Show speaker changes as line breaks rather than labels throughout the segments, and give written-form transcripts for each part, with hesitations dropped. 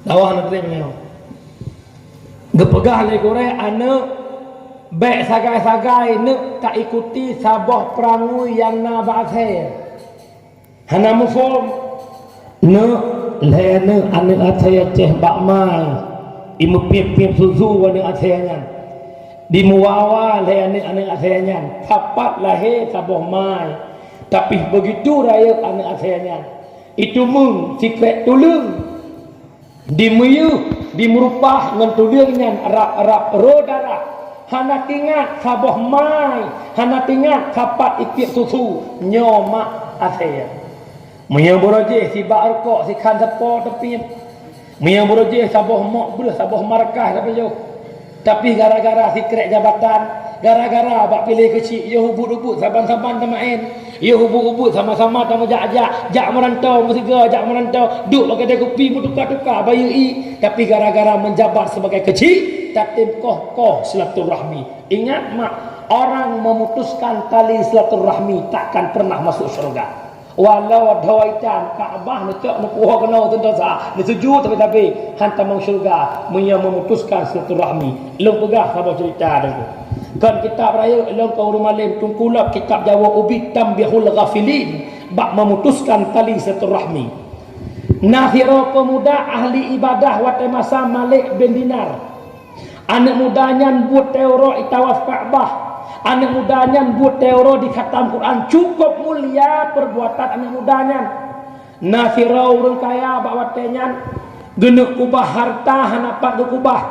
Dawah nak terima ni. Gepegah le korek anak baik sagai-sagai nak tak ikuti sabah perangu yang na ba'athe. Hana mufum nak lena anak athaya ceh bak mai. Imu pip-pip susu anak athaya. Di muawa le anak athaya. Tapat lahir sabah mai. Tapi begitu raya anak athaya. Itu mung sikret tulung. Di muyu, di merupah dengan tulungnya Arab rodara. Hana tingat sabah mai, hana tingat kapat ikit susu nyomak athaya. Muya boroje si barkok si kan sepo tepi. Muya boroje sabah mak belah sabah markah tapi yo. Tapi gara-gara sikret jabatan, gara-gara bak pilih kecil, yo hubut-hubut saban-saban tamain. Yo hubut-hubut sama-sama tamu jak-jak, jak merantau mesti jak merantau, duk pakai kedai kopi mu tukar-tukar bayu i. Tapi gara-gara menjabat sebagai kecil, tak koh silaturahmi. Ingat mak, orang memutuskan tali silaturahmi takkan pernah masuk syurga. Walau dawaitan Kaabah nak nak puah kena tentu sah. Dia sejuk tapi hantar mau syurga. Yang memutuskan silaturahmi. Long pegah sabar cerita tu. Kan kitab raya long kau rumah lem tungkulap kitab Jawa Ubid Tambihul Ghafilin bak memutuskan tali silaturahmi. Nahira pemuda ahli ibadah wate masa Malik bin Dinar. Anak mudanya buat teori tawaf Kaabah. Anak mudanya buat teori di khatam Quran. Cukup mulia perbuatan anak mudanya. Nafira orang kaya bawa tenyan genuk kubah harta hanapat kubah.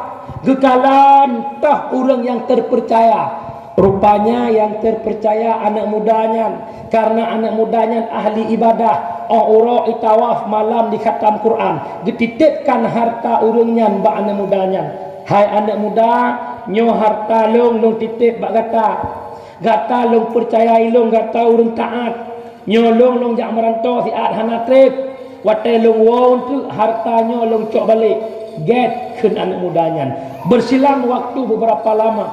Gekalan tah orang yang terpercaya. Rupanya yang terpercaya anak mudanya. Karena anak mudanya ahli ibadah. Orang itawaf malam di khatam Quran. Getitipkan harta orangnya bak anak mudanya. Hai anak muda, nyo harta long titip bak gata long percayai long gata urang taat. Nyo long jak merantau siat hana trip. Wate long won tu harta nyo long cok balik. Get keun anak mudanya. Bersilang waktu beberapa lama.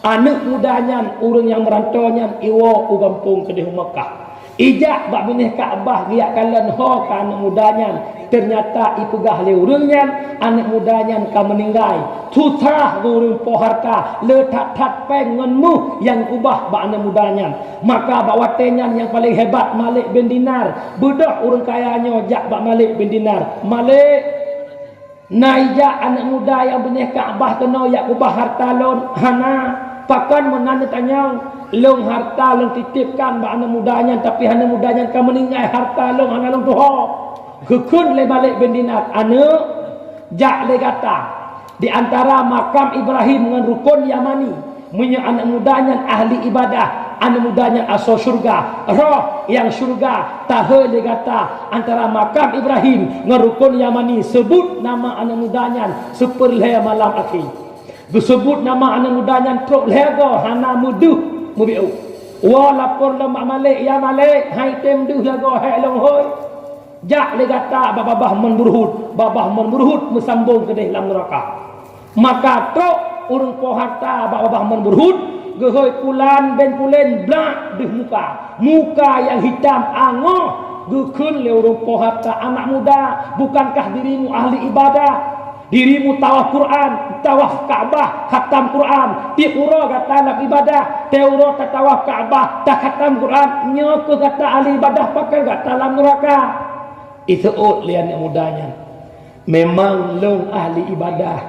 Anak mudanya urang yang merantaunya iwo u kampung ke di Mekah. Ijak bak benih Kaabah giak kalan ho ka anak mudanya. Ternyata ipegah le urangnya anak mudanya ka meninggai. Tutah urang po harta letat pengenmu yang ubah bak anak mudanya. Maka bak watenya yang paling hebat Malik bin Dinar. Bedah urang kayanya jak bak Malik bin Dinar. Malik naija anak muda yang benih Kaabah kena yak ubah harta lon hana. Pakan menanya tanya long harta long titipkan bak anak mudanya tapi anak mudanya ka meninggai harta long hana long tuho. Kekun le Malik bin Dinar anak jak le kata di antara makam Ibrahim dengan rukun Yamani punya anak mudanya ahli ibadah, anak mudanya asal syurga, roh yang syurga tahe le kata antara makam Ibrahim dengan rukun Yamani sebut nama anak mudanya seperle malam akhir. Disebut nama anak mudanya truk lego hana muduh mubiu. Wa lapor lam Malik ya Malik hai tem duh lego hai long hoi. Jak le kata babah menburhut mesambung ke dalam neraka. Maka truk urang po harta babah menburhut gehoi pulan ben pulen blak di muka yang hitam angoh gekeun le urang po harta anak muda. Bukankah dirimu ahli ibadah, dirimu tawaf Quran, tawaf Kaabah, khatam Quran, tiura kata anak ibadah, teuro tawaf Kaabah, tak khatam Quran, nyoko kata ahli ibadah pakai kata dalam neraka. Itu lian yang mudanya. Memang long ahli ibadah,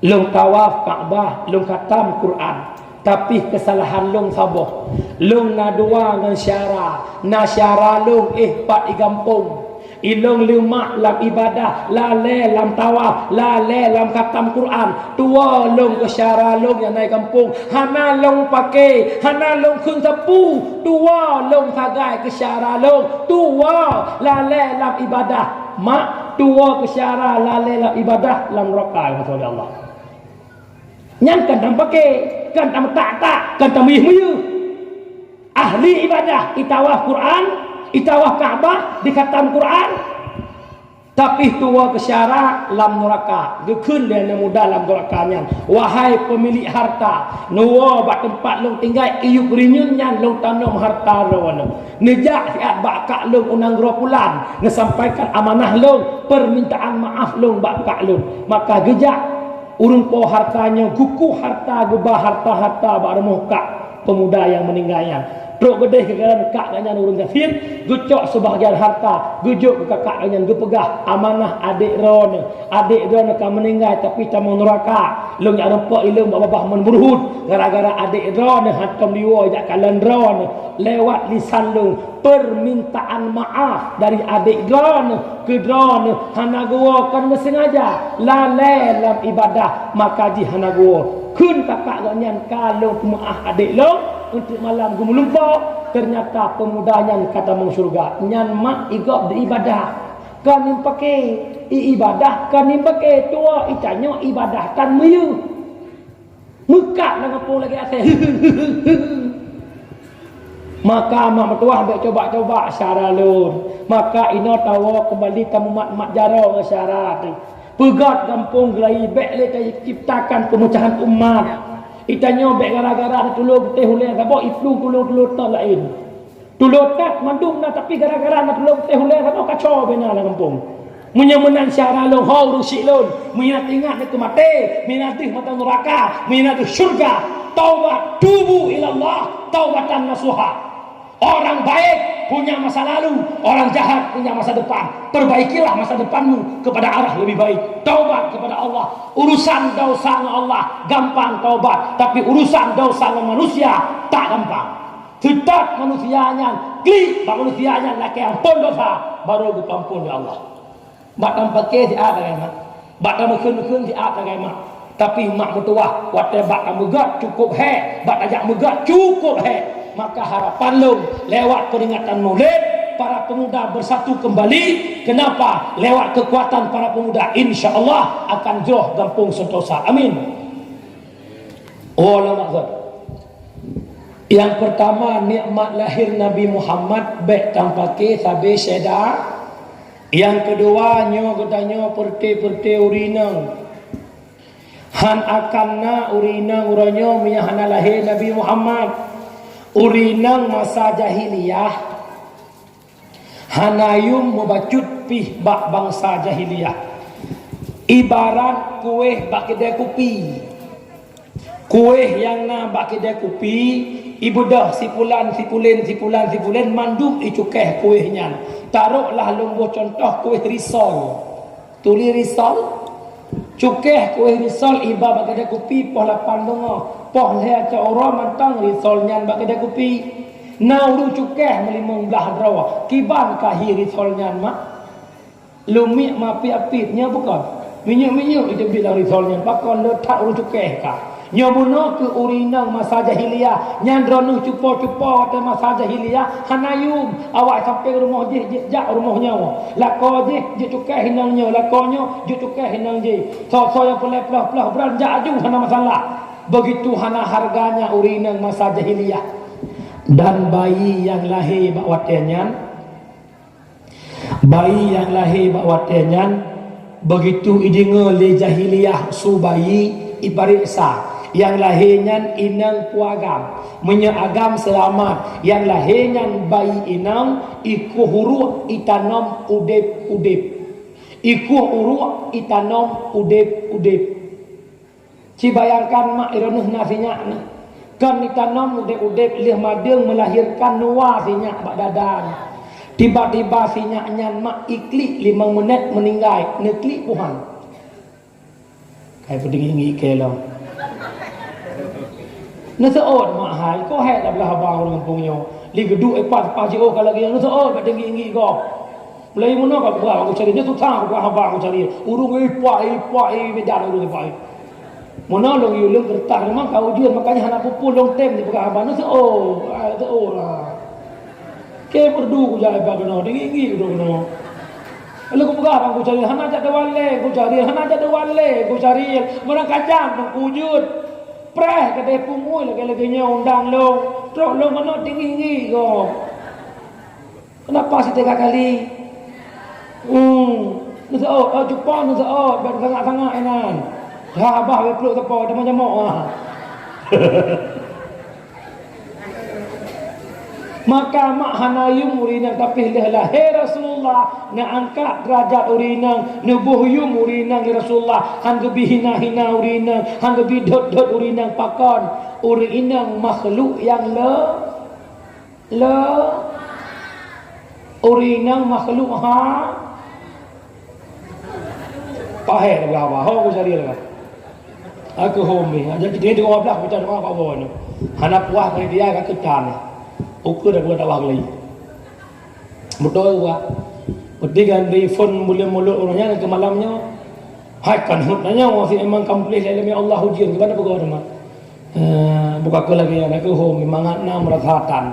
long tawaf Kaabah, long khatam Quran. Tapi kesalahan long saboh. Long nadua dengan syara, na syara long pat igampung. Ilong lima lam ibadah, lale lam tawaf, lale lam khatam Quran. Tua long ke syara long yang naik kampung. Hana long pakai, hana long kun tepu. Tua long sagai ke syara long. Tua lale lam ibadah. Mak tua ke syara lale lam ibadah lam rokai maksud Allah. Nyan kan tam pakai, kan tam tak, kan tam muyuh. Ahli ibadah itawaf Quran, itawaf Kaabah, di khatam Quran. Tapi tua ke syarat lam neraka. Gekun dia nak muda lam nerakanya. Wahai pemilik harta, nuwa bak tempat long tinggal iuk rinyun nyan long tanam harta ron. Nejak siat bak kak long unang ropulan, ngesampaikan amanah long, permintaan maaf long bak kak long. Maka gejak urung po hartanya, guku harta, gubah harta-harta bak remuh kak pemuda yang meninggalnya. Truk gedeh kekaran kak dengan urung kafir, gucok sebahagian harta, gujuk ke kakak dengan gepegah amanah adik ron akan meninggal tapi tamu neraka. Long yak rempak ilung babah menburhut gara-gara adik ron hatam liwa jak kalan ron lewat lisan long permintaan maaf dari adik ron ke ron hana gua kan sengaja lalai dalam ibadah maka di hana gua kun kakak ganyan kalau maaf adik long untuk malam gue melumpau ternyata pemudanya kata meng surga nyan mak igop di ibadah kan nim pakai ibadah kan nim pakai tua itanyo ibadah tan meyu muka nang apa lagi asal maka mak mertua ambil coba-coba syarat lun maka ino tawa kembali tamu mak jaro syarat pegat kampung gelai bek le ciptakan pemecahan umat itanyo bek gara-gara tulung teh hulai sabo iflu tulung tak lain tulung tak mandung na tapi gara-gara tulung teh hulai sabo kacau bena la kampung menyemenan syara long hau rusik lon minat ingat itu mati minat mata neraka minat syurga taubat tubu ilallah taubatan nasuha. Orang baik punya masa lalu, orang jahat punya masa depan. Perbaikilah masa depanmu kepada arah lebih baik. Taubat kepada Allah. Urusan dosa dengan Allah gampang taubat, tapi urusan dosa dengan manusia tak gampang. Tetap manusianya, klik manusianya laki yang pun dosa baru diampun oleh Allah. Bak tanpa ke di ada mak. Bak tanpa kun di ada mak. Tapi mak mertua, waktu bak megat cukup he, bak ajak megat cukup he. Maka harapan long lewat peringatan Maulid para pemuda bersatu kembali. Kenapa? Lewat kekuatan para pemuda insya-Allah akan jauh gampung sentosa. Amin. Oh maksud. Yang pertama nikmat lahir Nabi Muhammad baik tanpa ke sabe seda. Yang kedua nyo gedanyo perte-perte urinang. Han akanna urinang uranyo miyahana lahir Nabi Muhammad. Urinang masa jahiliyah hanayum membacut pih bak bangsa jahiliyah ibarat kuih bak kedai kopi kuih yang na bak kedai kopi ibu dah sipulan manduk icukeh kuihnya taruhlah lumbuh contoh kuih risol tuli risol cukeh kuih risol iba bak kedai kopi poh 8 bunga poh le aca ora mantang risol nyan bak kedai kopi nau lu cukeh melimung belah drawa kiban kahi risol nyan mak lumik mapi apitnya bukan minyak itu bilang risol nyan pakon letak lu cukeh ka nyomuno ke urinang masa jahiliyah nyan dronu cupo-cupo te masa jahiliyah hanayum awak sampai rumah je jak rumahnya lako je cukeh hinangnya lakonyo je cukeh hinang je so yang pelah beranjak aju hana masalah. Begitu hana harganya urinang masa jahiliyah. Dan bayi yang lahir bak watenyan begitu idinge le jahiliyah su bayi ipariksa yang lahirnya inang puagam menyeagam selamat yang lahirnya bayi inang iku huruf itanam udep iku huruf itanam udep ci bayangkan mak ironuh nasinya kan ditanam udep lih madeng melahirkan nuah sinyak bak dadan tiba-tiba sinyaknya mak iklik 5 menit meninggal neklik puhan kayak peding kelau naseot mak hai ko he dah belah abang orang kampungnya li geduk epat pajio kalau lagi naseot peding ingi ko mulai mana ka buah aku cari dia susah aku abang aku cari urung ipai medan urung ipai mana long yu long gertak memang kau dia makanya anak pupul long tem di buka abang naseot lah ke perdu ku jalan pada no tinggi ku no kalau ku buka abang ku cari hana jak dewale ku cari mana kacang pengkujut preh kedai pungui lagi-laginya undang long trok long mana tinggi ko kenapa sih 3 kali Nusao Jepang nusao sangat-sangat enan. Dah abah we peluk tepa dah macam ah. Maka mak hanayum urinang tapi lehlah hey Rasulullah nak angkat derajat urinang nubuhyum urinang ya Rasulullah hang gebi hina-hina urinang hang gebi dot-dot urinang pakon urinang makhluk yang le urinang makhluk pahe dah apa ho aku cari lah aku homi jadi dia 12 macam orang kau bawa ni hana puas dari dia kat ketan ukur dah buat dakwah lagi betul wa ketika telefon mulut-mulut orangnya ke malamnya hai kan hutnya masih memang komplit dalam Allah ujian kepada pegawai rumah buka ke lagi aku homi mangat na merasatan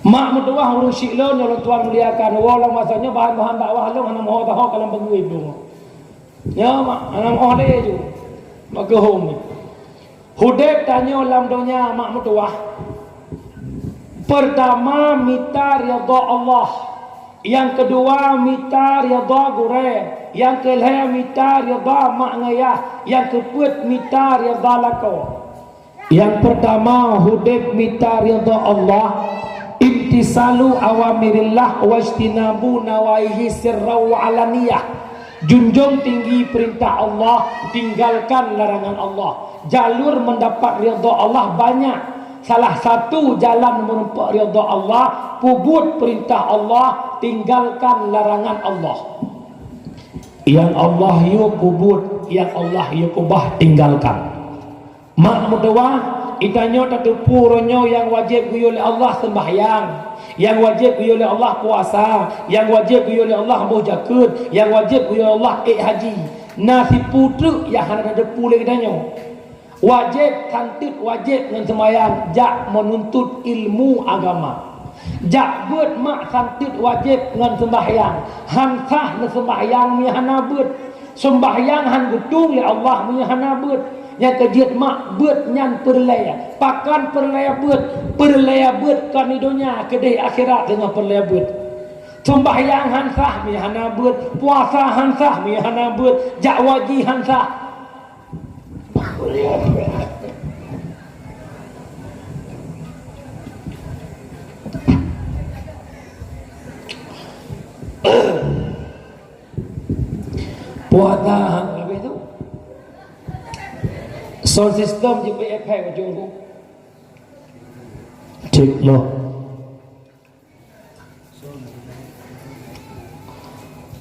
mak mendoa urus syiklo orang tuan muliakan wala masanya bahan-bahan dakwah lo hana mau tahu kalau bagi itu ya mak hana mau dia je mak ke homi Hudayb tanya dalam dunia mak mendoa pertama minta ridha Allah yang kedua minta ridha gure yang kelima minta ridha mak ngayah yang keempat minta ridha lako yang pertama Hudayb minta ridha Allah imtisalu awamirillah wajtinabu nawaihi sirra wa alaniyah junjung tinggi perintah Allah tinggalkan larangan Allah jalur mendapat ridha Allah banyak salah satu jalan menempuh ridha Allah puput perintah Allah tinggalkan larangan Allah yang Allah yu puput yang Allah yu kubah tinggalkan mak mudawa itanya tatupu ronyo yang wajib oleh Allah sembahyang yang wajib oleh Allah puasa yang wajib oleh Allah mau zakat yang wajib oleh Allah haji nasi putru yang ada depu lagi danyo wajib kantit wajib dengan sembahyang jak menuntut ilmu agama jak buat mak kantit wajib dengan sembahyang hansah dengan sembahyang mi hana buat sembahyang han gutung ya Allah mi hana buat yang kejiat mak buat nyan perlaya pakan perlaya buat kan di dunia kedai akhirat dengan perlaya buat sembahyang hansah mi hana buat puasa hansah mi hana buat jak wajib hansah puasa habis tu sound system je PF macam tu cek lo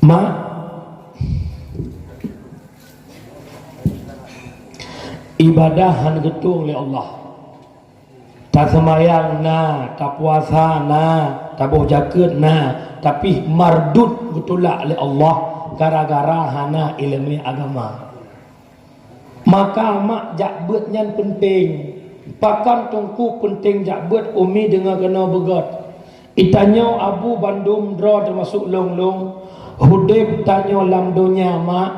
mak ibadah han getung oleh Allah tak semayang tak puasa tak bawa zakat tapi mardut betulak oleh Allah gara-gara hana ilmu agama maka mak jak buat yang penting pakan tungku penting jak buat umi dengan kena begat itanya Abu Bandung draw termasuk long-long Hudayb tanya lam dunia mak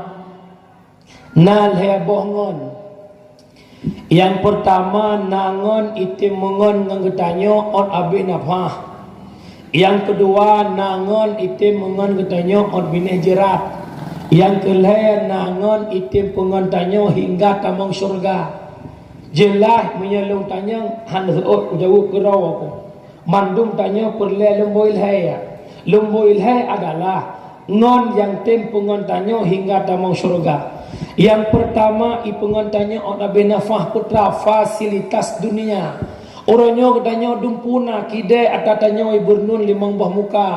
nal heboh yang pertama nangon itim mengon ngetanyo on abi nafah yang kedua nangon itim mengon ngetanyo on bineh jerat yang kelihatan nangon itim pengon tanyo hingga tamang syurga jelas menyelung tanya han seot jauh ke rawa aku mandum tanya perle lembo ilhai adalah ngon yang tim pengon tanyo hingga tamang syurga yang pertama ipengon tanya on abi nafah putra fasilitas dunia orangnya katanya dumpuna kide atatanyo iburnun limang bah muka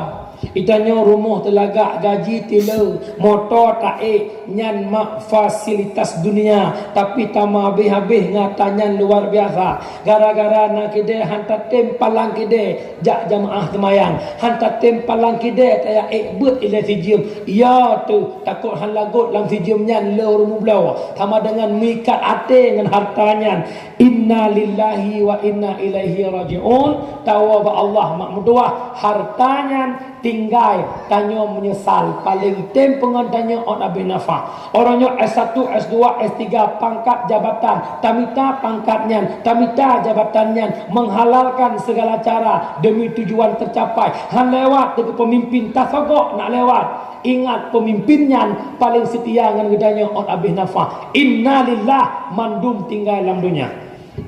itanya rumah telagak gaji tila motor taik nyan mak fasilitas dunia tapi tama habis-habis ngatanyan luar biasa gara-gara nak kide hantar tempalang kide jak jamaah semayang hantar tempalang kide taya buat ila sijim ya tu takut han lagut lam sijim nyan le rumu belau sama dengan mikat ate dengan hartanya inna lillahi wa inna ilaihi rajiun tawaba Allah mak mudua hartanya tinggal tanya menyesal paling tem pengen tanya on Abi Nafa orangnya S1 S2 S3 pangkat jabatan tamita pangkatnya tamita jabatannya menghalalkan segala cara demi tujuan tercapai han lewat dengan pemimpin tak sogok nak lewat ingat pemimpinnya paling setia dengan gedanya on Abi Nafa innalillah mandum tinggal dalam dunia.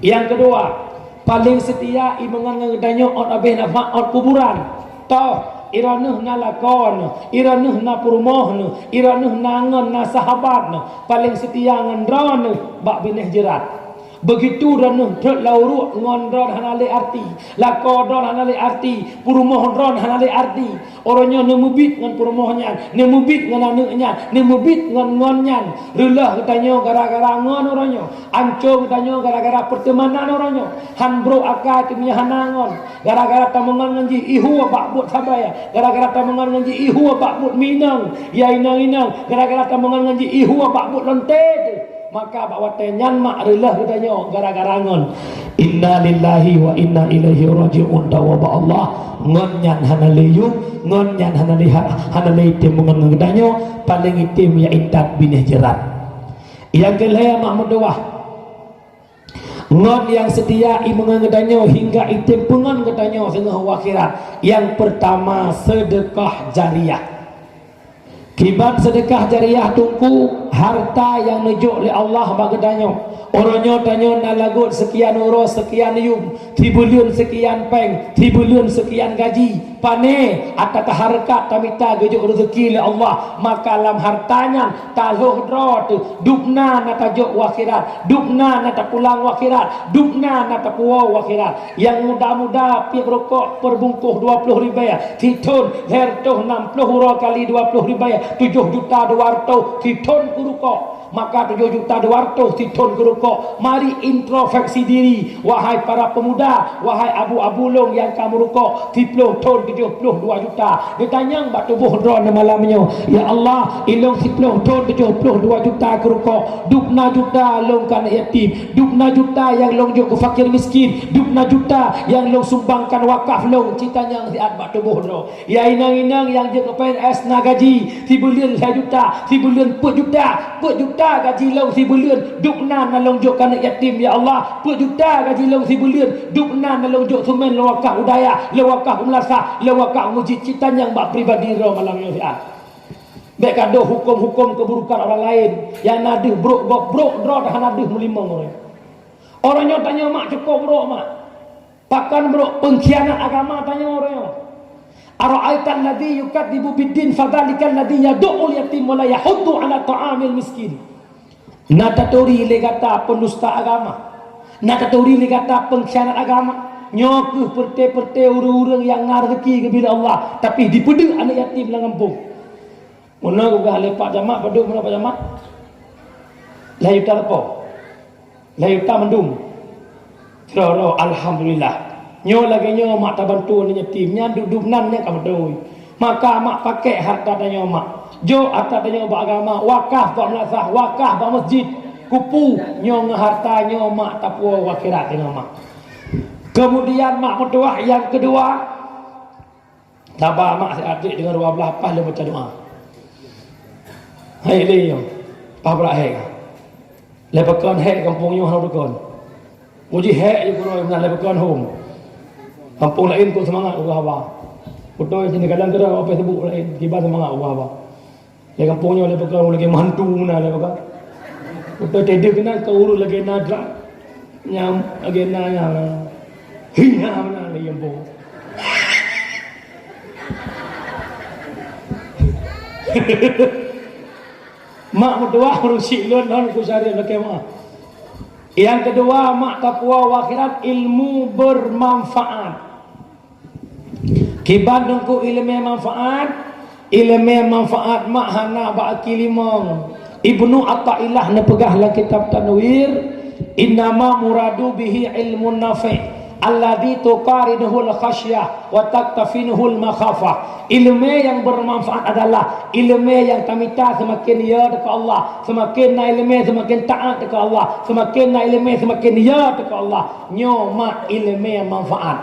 Yang kedua paling setia imangan ngedanya on Abi Nafa on kuburan tau iranuh na lakon iranuh na perumoh iranuh na ngan na sahabat paling setia ngan ron bak bineh jerat begitu ranuh truk lauruk ngon ron hanale arti lakon ron hanale arti perumoh ron hanale arti orangnya nemubit ngan perumohnya nemubit ngan anaknya nemubit ngan ngonnya relah katanya gara-gara ngon orangnya ancur katanya gara-gara pertemanan orangnya han bro akal kimnya hanangon gara-gara tamongan ngaji ihu bak but sabaya gara-gara tamongan ngaji ihu bak but minang ya inang-inang gara-gara tamongan ngaji ihu bak but lontet maka bawa tenyan mak relah katanya gara-gara ngon inna lillahi wa inna ilaihi raji'un dawaba Allah ngonyan hanaliyum ngonyan hanalih timungan ngedanyo paling itim ya intat bineh jerat yang kelaya mak mudawah ngon yang setia imungan ngedanyo hingga itim pengan ngedanyo sengah akhirat yang pertama sedekah jariyah. Kibat sedekah jariah tungku harta yang nejuk oleh Allah bagedanyo orangnya tanyo na lagut sekian uros sekian yum triliun sekian peng triliun sekian gaji pane atata harkat tamita gejuk rezeki oleh Allah maka lam hartanya taluh drot dupna na tajuk akhirat dupna na pulang akhirat dupna na puau akhirat yang muda-muda pi rokok perbungkuh 20 ribu titun hertoh 60 euro kali 20 ribu 7 juta 200 titun kurukok maka 7 juta 200 titun kurukok mari introspeksi diri wahai para pemuda wahai abu-abu long yang kamu rukok 30 ton 72 juta ditanya bak tubuh drone malamnya ya Allah ilong 10 ton 72 juta kurukok dupna juta long kan yatim dupna juta yang long jok fakir miskin dupna juta yang long sumbangkan wakaf long citanya siat bak tubuh drone ya inang-inang yang je ke PNS na gaji 3 bulan 2 juta 3 bulan 4 juta gaji long 3 bulan dupna na long jok kan yatim ya Allah 4 juta gaji long 3 bulan dupna na long jok sumen lawakah udaya lawakah umlasa lawakah mujid citanya yang bak pribadi ro malam ni siat baik kado hukum-hukum keburukan orang lain yang nadih brok drot hanadih melimang orangnya tanya mak cukup brok mak pakan brok pengkhianat agama tanya orangnya ara'aitan ladzi yukadzibu biddin fadzalikal ladzi yad'ul yatim wa la yahuddu 'ala ta'amil miskin natatori le kata penusta agama natatori le kata pengkhianat agama nyok perte urang-urang yang ngarezeki kepada Allah tapi dipedek anak yatim dalam kampung mana gugah lepak jamak peduk mana pak jamak layuta apa layuta mendum ro alhamdulillah nyo lagi nyo mak tak bantu ni yatimnya duduk nannya kabdoi maka mak pakai harta tanya mak jo harta tanya agama wakaf bak melasah wakaf bak masjid kupu nyo harta nyo mak tapua wakirat tanya mak kemudian mak berdoa yang kedua tabah mak adik dengan 12 apa dia baca doa hai le yo pa bra hai lepakan hai kampung yo hau dukon uji hai yo kuroi mana lepakan home kampung lain kau semangat ubah apa betul sini kadang apa Facebook lain tiba semangat ubah apa le kampungnya le pegang lagi mantu mana le pegang betul tedek kena kau urus lagi nadra nyam lagi nanya hina mana le yambo mak berdoa rusi lon ku cari lagi mak yang kedua mak takwa akhirat ilmu bermanfaat kiban dengku ilmu manfaat mak hana ba'aki limang Ibnu Atta'illah na pegahlah kitab Tanwir innama muradu bihi ilmun nafi' alladhi tuqarinuhul khasyah wa taktafinuhul makhafah ilmu yang bermanfaat adalah ilmu yang tamita semakin ya dekat Allah semakin na ilmu semakin taat dekat Allah semakin na ilmu semakin ya dekat Allah nyo mak ilmu yang manfaat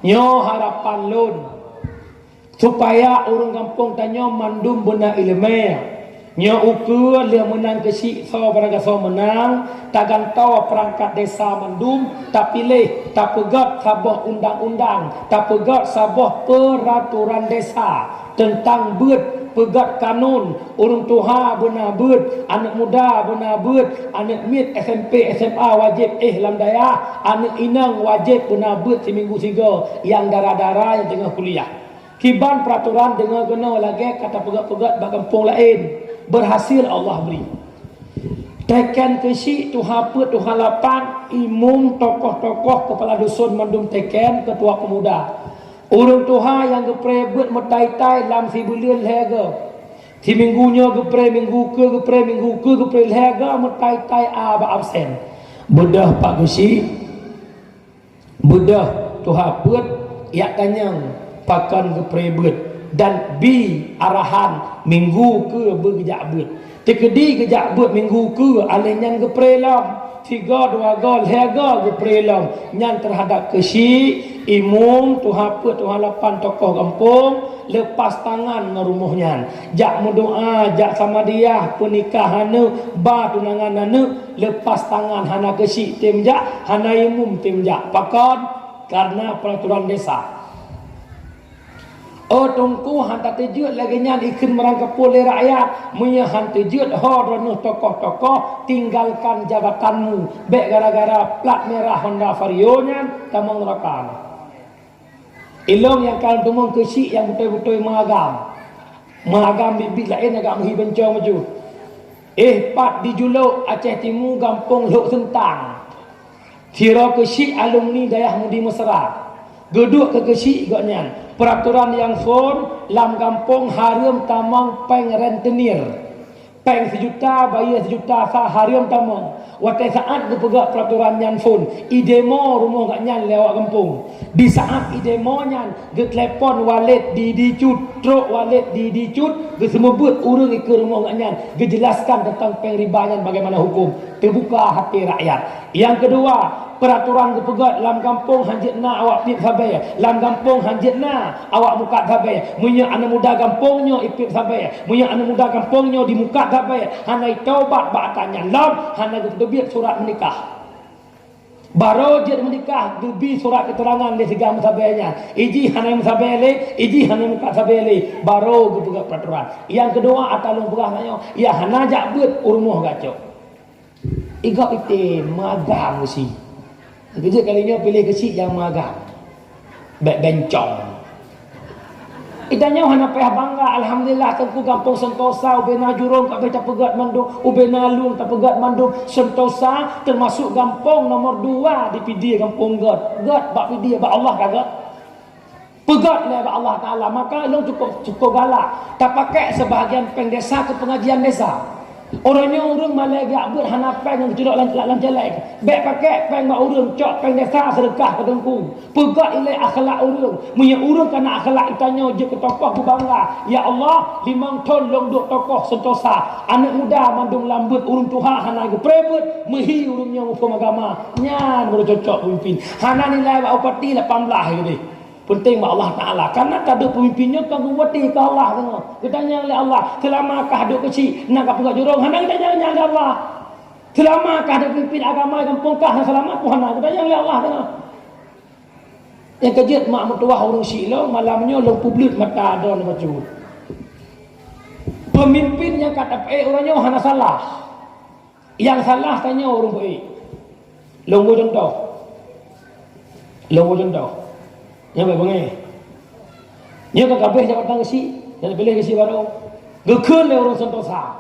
nyo harapan lun supaya orang kampung tanya mandum benar ilmu. Nya ukur dia menang kecil so barang so menang tagan tahu perangkat desa mandum tak pilih tak pegat sabah undang-undang tak pegat sabah peraturan desa tentang bet pegat kanun orang tua benar bet anak muda benar bet anak mit SMP SMA wajib lam daya anak inang wajib benar bet seminggu 3 yang darah-darah yang tengah kuliah kiban peraturan dengan kena lagi kata pegat-pegat bak kampung lain berhasil Allah beri. Tekan kesi Tuhan apa Tuhan lapan imum tokoh-tokoh kepala dusun mandum teken ketua pemuda. Orang Tuhan yang geprebet metai-tai dalam si bulan lega. Si minggunya minggu ke gepre lega metai-tai aba absen. Bedah Pak Gesi. Bedah Tuhan apa yak tanyang pakan geprebet dan bi arahan minggu ke bergejak bet tekedi gejak bet minggu ke alehnya geprelam 3-2 gol hega geprelam nyan terhadap kesi imum Tuhan apa Tuhan lapan tokoh kampung lepas tangan ngerumuhnya jak mendoa jak sama dia pernikahan ba tunangan lepas tangan hana kesi tim jak hana imum tim jak pakon karena peraturan desa. Oh tungku hantar tejut lagi nyan ikan merangkap oleh rakyat menyahan tejut horonuh tokoh-tokoh tinggalkan jabatanmu baik gara-gara plat merah Honda Vario nyan tamang rakan ilong yang kalian tumong kesik yang betul-betul mengagam bibit lain agak menghibencong maju pat di juluk Aceh Timur gampung Lok Sentang kira kesik alumni dayah Mudi Mesra geduk ke kesik gaknyan peraturan yang fon lam kampung harum tamang peng rentenir peng 1 juta bayar 1 juta sah harum tamang watai saat gepegak peraturan yang fon idemo rumah gak nyan lewat kampung di saat idemo nyan ge telepon wallet di dicut truk wallet di dicut ge semebut urang ke rumah gak nyan ge jelaskan tentang peng riba nyan bagaimana hukum terbuka hati rakyat. Yang kedua peraturan gepegat lam kampung hanjitna awak pip sabai lam kampung hanjitna awak muka sabai munya anak muda kampungnya ipip sabai munya anak muda kampungnya di muka sabai hanai taubat ba tanya lam hanai gebit surat menikah baru dia menikah dubi surat keterangan di segala sabainya iji hanai sabai le iji hanai muka sabai le baru gepegat peraturan. Yang kedua atalung berah nanya ya hanajak bet urumuh gacok igak ite magang mesti kejut kalinya pilih kecil yang magang baik bencong itanya hana payah bangga alhamdulillah tengku kampung Sentosa ubena jurong kat beta pegat mandung ubena lung tak pegat mandung Sentosa termasuk kampung nomor 2 di PD kampung God bak PD bak Allah kagak pegat le bak Allah Taala maka lu cukup galak tak pakai sebahagian peng desa ke pengajian desa. Orangnya orang malai gak berhana peng yang tidak lancar jelek. Baik pakai peng mak orang cok peng desa sedekah ke dengku. Pegat ilai akhlak orang. Punya orang kena akhlak itanya je ke tokoh ku bangga. Ya Allah, 5 ton long duk tokoh Sentosa. Anak muda mandung lambut urung Tuhan hana ke prebut mehi urungnya hukum agama. Nyan baru cocok pemimpin. Hana nilai bak upati 18 gitu. Penting mak Allah Ta'ala karena tak ada pemimpinnya kan kuwati ke Allah tengok ditanya oleh Allah selamakah duk kecil nak apa jurong hana kita tanya oleh Allah selamakah ada pemimpin agama kampung kah selamat Tuhan kita tanya oleh Allah tengok yang kejut mak mertua orang Syi'lo malamnya long publik mata ada macam pemimpin yang kata orangnya hana salah yang salah tanya orang baik long contoh yang baik bangai yang ke kabeh jabatan kesi dan pilih kesi baru gekun le orang Sentosa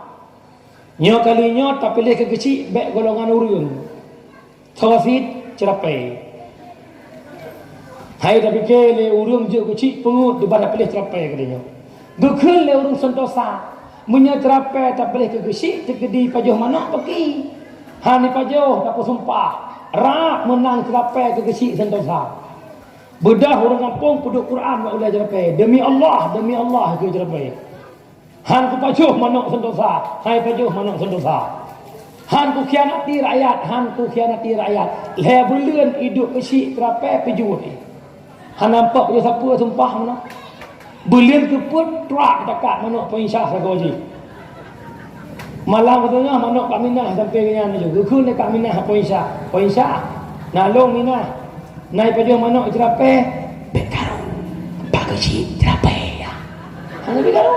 nyo kalinya tak pilih ke kesi baik golongan urun tawafid cerapai hai tapi ke le urun je kesi pengut di bana pilih cerapai kalinya gekun le orang Sentosa munya cerapai tak pilih ke kesi tegedi pajoh mana pergi hani pajoh tak sumpah rak menang cerapai ke kesi Sentosa. Bedah orang kampung peduk Quran mak ulah jerapai. Demi Allah ke jerapai. Han ku pajuh manuk Sentosa, hai pajuh manuk Sentosa. Han ku khianati rakyat, Le bulan hidup kecil jerapai pejuh. Han nampak dia siapa sumpah mana? Belian ke put trak dekat manuk pensyah sagoji. Malam katanya manuk Pak Minah sampai dengan ni juga. Kun dekat Minah pensyah. Pensyah. Nalong Minah. Naik pada manuk jerape. Bekaro. Bagus jerape ya. Hanya bekaro.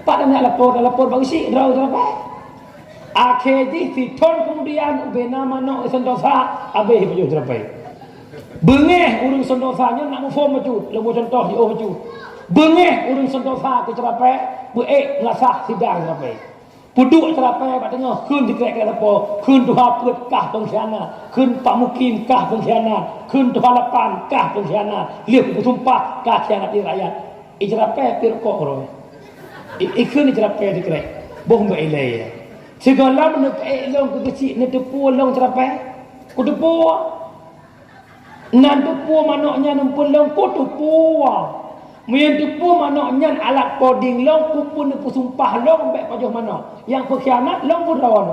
Pak dah nak lapor bagus draw jerape. Akhirnya fiton kemudian ubena manuk sentosa habis pada jerape. Bengeh urang sendosanya nak form macam lebo contoh di macam bengeh urang sendosa ke cerapai beek ngasah sidang cerapai puduk cerapai kat tengah keun dikrek kat depa keun tuha put kah pengkhianat keun pak mukim kah pengkhianat keun tuha lapan kah pengkhianat liep bersumpah kah khianat di rakyat cerapai pirkok ro keun cerapai dikrek boh mbak ilai segala menep long ke kecil ne tepu long cerapai ku tepu nan tepu manoknya nempun long ku tepu Muyan tepu manoknya alat poding long ku pun nepu sumpah long baik pajoh manok yang pengkhianat long pun rawan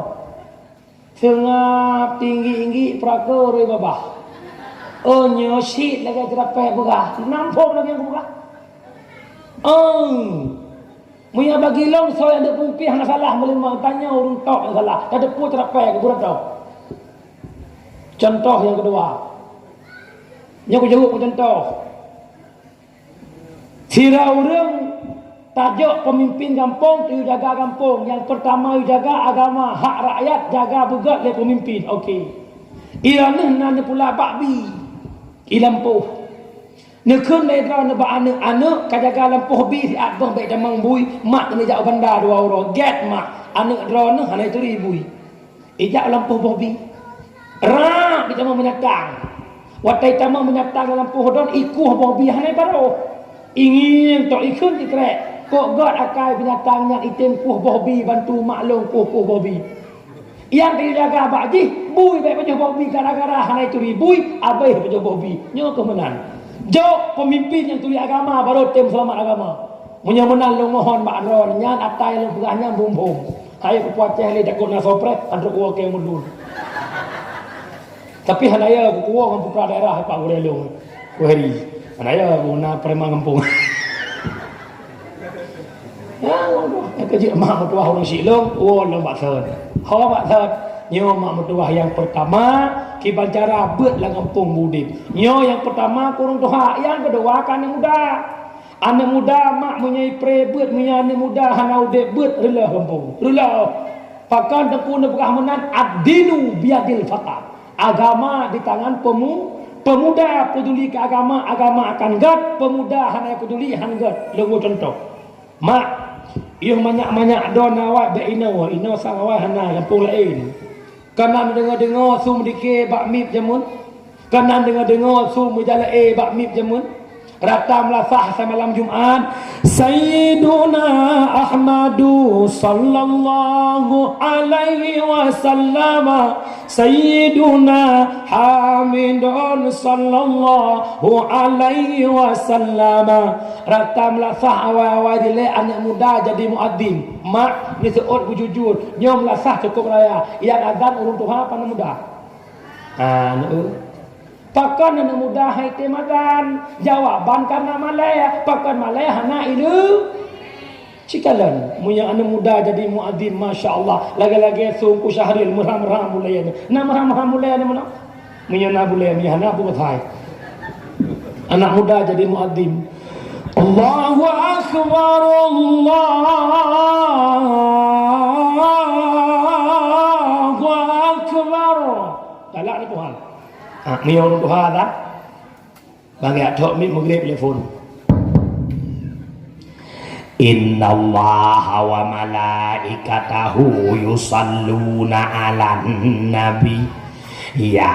sengap tinggi prakor babah nyosit lagi terapai begah nampung lagi yang begah muya bagi long so yang ada pumpih nak salah melimang tanya urung tok yang salah tak tepu terapai ke burat tau contoh yang kedua yang aku jawab contoh sira orang tajuk pemimpin kampung tu jaga kampung yang pertama jaga agama hak rakyat jaga begat oleh pemimpin okey iranah nan pula bakbi ilampuh nekun le dra ne ba anak kajaga lampuh bi siat bah baik damang bui mak ni jak bandar 2 orang get mak anak dra ne hanai 3000 ijak lampuh bobi ra di tamang menyatang watai tamang menyatang lampuh don ikuh bobi hanai baru ingin tok ikun dikrek kok god akai binatangnya item puh bobi bantu maklum puh bobi yang dijaga bakji bui baik pajoh bobi gara-gara hanai turi bui abai pajoh bobi nyo kemenan jok pemimpin yang tuli agama baru tim selamat agama munya menang lo mohon bak ron nyan atai lo berahnya bum hayo ku puaceh le dakut na sopret andro ku ke mudun tapi hanaya ku kuo ngan putra daerah Pak Gurelong ku hari hanaya guna preman kampung ya kerja mak mertua orang silong long bak sen hawa bak sen nyo mak mertua yang pertama kiban cara bet lang kampung budip nyo yang pertama kurung tuha yang kedua kan yang muda anak muda mak menyai pre bet menyai anak muda hanau de bet rela kampung rela pakan tekun berahmanan ad-dinu biadil fata agama di tangan pemuda peduli ke agama akan gad pemuda hanai peduli hangat lengo contoh mak ieu banyak don awak be ina sang awak hana kampung lain kanan dengar sum dike bak mip jamun kanan dengar sum mujala bak mip jamun rata melasah sama malam Jumat Sayyiduna Ahmadu sallallahu alaihi wasallam Sayyiduna Hamidun sallallahu alaihi wasallam rata melasah awal-awal dile anak muda jadi muadzin mak ni seot ku jujur nyo melasah cukup raya yang azan urung Tuhan apa muda pakan anak muda hai temagan jawaban karena malaya pakan malaya hana ilu cikalan munya anak muda jadi muadzin masya-Allah lagi-lagi sungku syahril merah-merah mulai na merah-merah mulai mana munya na boleh mi hana bu thai anak muda jadi muadzin Allahu akbar Allahu akbar talak ni Tuhan mi orang Tuhan dah bagi atok mi maghrib telefon innallaha wa malaikatahu yusalluna 'alan nabi ya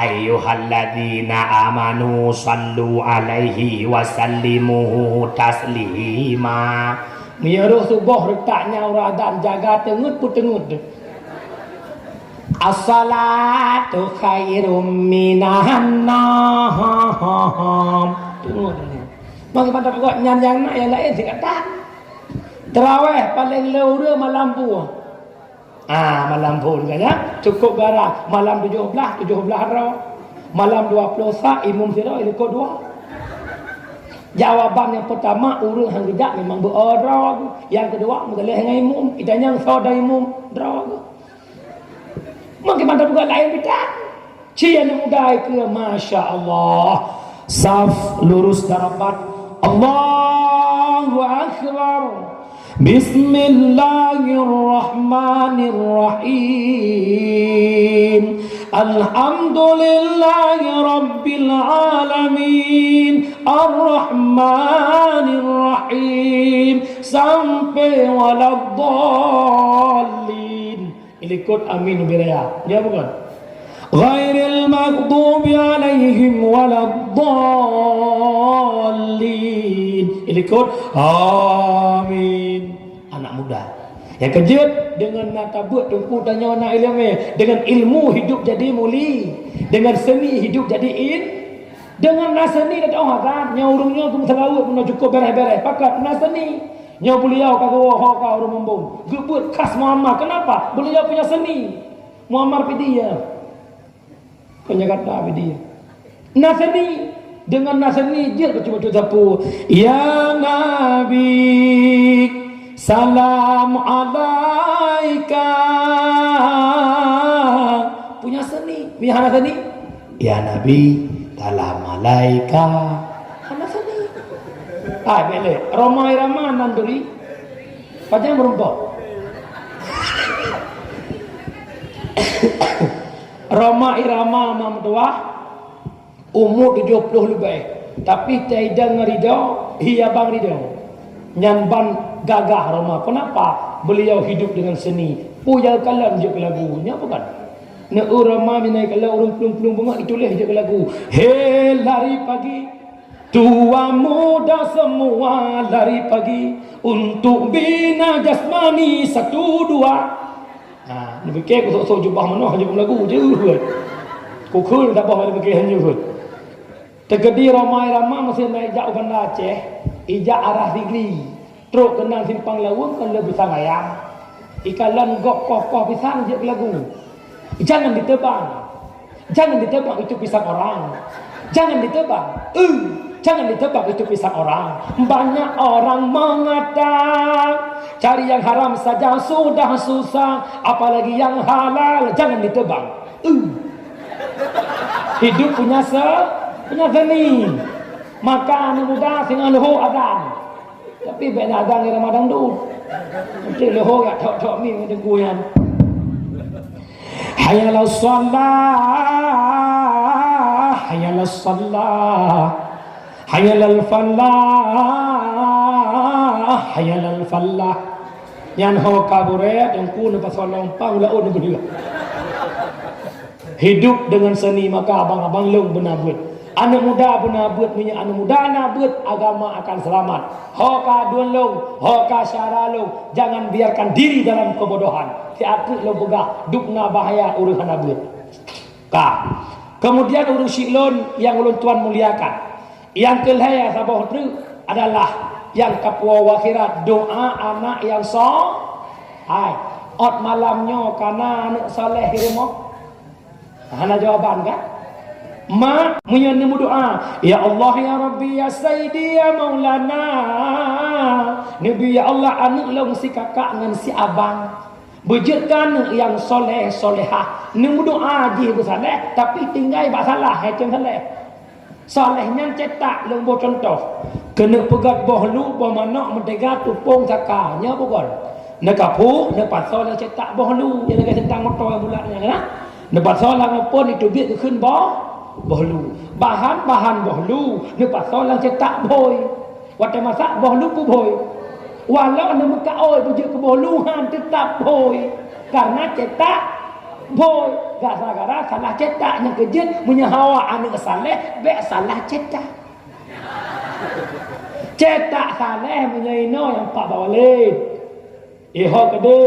ayyuhalladzina amanu sallu 'alaihi wa sallimu taslima mi roh subuh retaknya orang adan jaga tengut putengut as-salatu khairum minan nawm tengok ni bagi pada kok nyan yang nak yang lain dikata tarawih paling leureum malam pu malam pu kan cukup garah malam 17 raw malam 20 sa imam sira ikut 2 Jawaban yang pertama, urang hang gejak memang berorang. Yang kedua, mengelih dengan imum. Idanya saudara imum, drog. Mungkin mana juga lain bidang. Cia anak muda ke, Masya Allah. Saf lurus darapat. Allahu Akbar. Bismillahirrahmanirrahim. Alhamdulillahi Rabbil Alamin. Ar-Rahmanir-Rahim. Sampai waladdallin. Ikut amin biraya. Ya bukan? Ghairil maghdubi alaihim waladdallin. Ikut amin. Anak muda yang kejut dengan natabut tungku tanya anak ilmu, dengan ilmu hidup jadi muli, dengan seni hidup jadi dengan naseni dah tahu kan nyaurungnya tu selawat pun cukup beres-beres pakat naseni nya beliau kagak ho ka urang membung gebut khas Muhammad. Kenapa? Beliau punya seni Muhammad dia punya kata dia naseni, dengan naseni je betul-betul sapu ya Nabi salam alaika, punya seni punya seni ya Nabi salam alaika, hana seni bele Roma irama nanduri panjang berumpah Roma irama mamdua umur 70 lebih tapi tidak ngerido hiya bang rido nyanban gagah Roma. Kenapa? Beliau hidup dengan seni. Puyal kalam je lagunya bukan? Ne Roma minai kalau urang pelung-pelung bunga itulah je lagu. Hey lari pagi, tua muda semua lari pagi untuk bina jasmani satu dua. Ni fikir aku sok jubah mana hanya lagu je. Kukul tak apa ada fikir hanya kot. Tegedi Roma Irama masih naik jak Banda Aceh, ijak arah Rigli. Truk kenang simpang lawang kan lebih pisang ayam. Ikalan gok kokoh pisang je lagu. Jangan ditebang. Jangan ditebang itu pisang orang. Jangan ditebang. Jangan ditebang itu pisang orang. Banyak orang mengatakan cari yang haram saja sudah susah, apalagi yang halal jangan ditebang. Hidup punya seni. Maka anak muda sing anu adan. Tapi beda adan di Ramadan tu. Nanti leho ya tok-tok mi dengan guyan. Hayal salah, hayal salah, hayal falah, hayal falah. Yang ho kabure yang ku ne pasal lompang la on berdua. Hidup dengan seni maka abang-abang long benabut. Anak muda benabut punya anak muda nabut agama akan selamat. Hoka dunlong, hoka syaralong, jangan biarkan diri dalam kebodohan. Si akik lo begah dukna bahaya urusan nabut. Kemudian urus silon yang ulun tuan muliakan. Yang kelihaya sabah itu adalah yang kapwa akhirat doa anak yang ot malamnya karena anak saleh hirmo. Hana jawaban kan? Ma menyanu doa ya Allah ya Rabbi ya Sayyidi ya Maulana Nabi ya Allah anak long si kakak dengan si abang bejutkan yang soleh solehah nemu doa je bersaleh tapi tinggal bak salah macam saleh solehnya cetak long contoh kena pegat bohlu bermakna mentega tupung sakanya bukan nak kapu nak pasal cetak bohlu yang nak tentang motor yang bulatnya kan nak pasal ngapun itu biar keun bohlu bahan-bahan bohlu ni pasal lang cetak boy waktu masak bohlu pu boy walau anda muka oi pujuk ke bohlu han tetap boy karena cetak boy gara-gara salah cetaknya kejut punya hawa anak saleh be salah cetak saleh punya ino yang pak bawale iho kede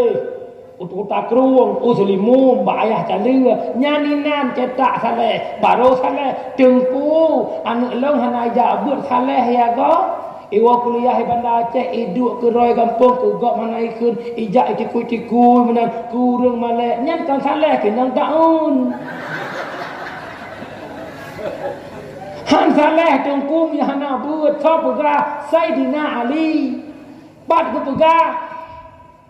untuk takruang usulimu bayah calira nyaninan cetak saleh baru saleh tengku anak long hana jabut saleh ya go iwa kuliah Banda Aceh iduk ke roy kampung ke gok mana ikun ijak ikut-ikut mana kurang malek nyan kan saleh ke nang taun Han Saleh tungkum yang hana buat so pegah Saidina Ali. Bat ku pegah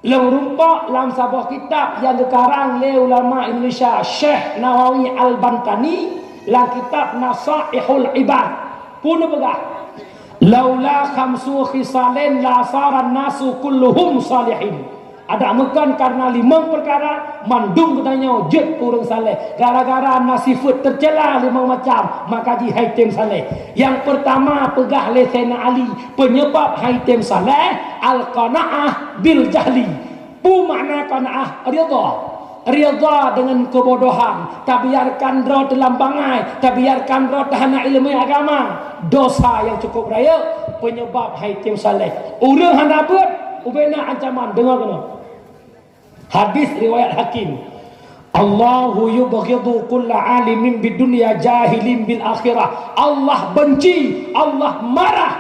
Long rumpak dalam sebuah kitab yang dikarang oleh ulama Indonesia Syekh Nawawi Al-Bantani dalam kitab Nasaihul Ibad pun pegah laula khamsu khisalin la saran nasu kulluhum salihin. Ada mekan karena 5 perkara mandung katanya jet kurang saleh. Gara-gara nasifut tercela 5 macam maka di haitim saleh. Yang pertama pegah le Sayyidina Ali penyebab haitim saleh al-qanaah bil jahli. Pu makna qanaah ridha dengan kebodohan, tak biarkan roh dalam bangai, tak biarkan roh dahana ilmu agama. Dosa yang cukup raya penyebab haitim saleh. Urang hana buat ubena ancaman dengar kena. Hadis riwayat Hakim. Allahu yubghidu kulla alimin bidunya jahilin bil akhirah. Allah benci, Allah marah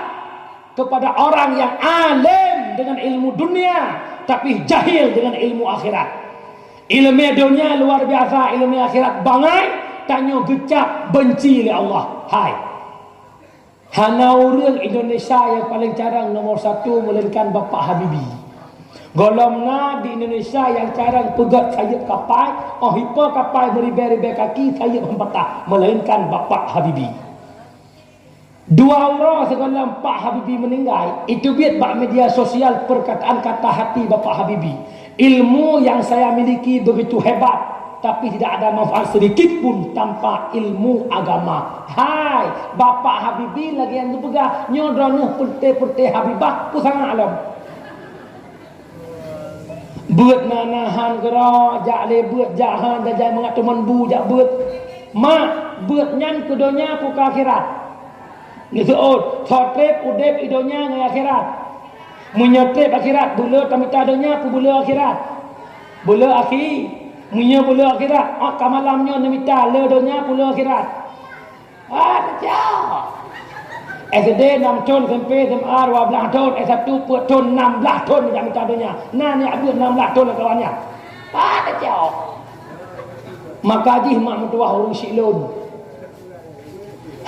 kepada orang yang alim dengan ilmu dunia tapi jahil dengan ilmu akhirat. Ilmu dunia luar biasa, ilmu akhirat bangai, tanya gecap benci oleh Allah. Hai. Hana orang Indonesia yang paling jarang nomor 1 melainkan Bapak Habibie. Golongna di Indonesia yang jarang pegat sayap kapal, hipa kapal beribe-ribe kaki sayap hempatah, melainkan Bapak Habibie. 2 orang segala Pak Habibie meninggal, itu biar bak media sosial perkataan kata hati Bapak Habibie. Ilmu yang saya miliki begitu hebat, tapi tidak ada manfaat sedikit pun tanpa ilmu agama. Hai, Bapak Habibie lagi yang berpegang nyodronuh putih-putih Habibah pusang alam. Buat nanahan gerak jak le buat jahan dan mengatur menbu jak buat mak buat nyan kedonya pu ke akhirat ni seot thotrep udep idonya ngai akhirat munyotrep akhirat bula tamita donya pu bula akhirat bula akhi munya bula akhirat kamalamnya namita le donya bula akhirat jauh SD 6 tahun sampai SMA 12 tahun S1 buat tahun 16 tahun macam tadinya. Nah ni abis 16 tahun kawannya. Pada jauh. Maka jih mak mentua orang silon.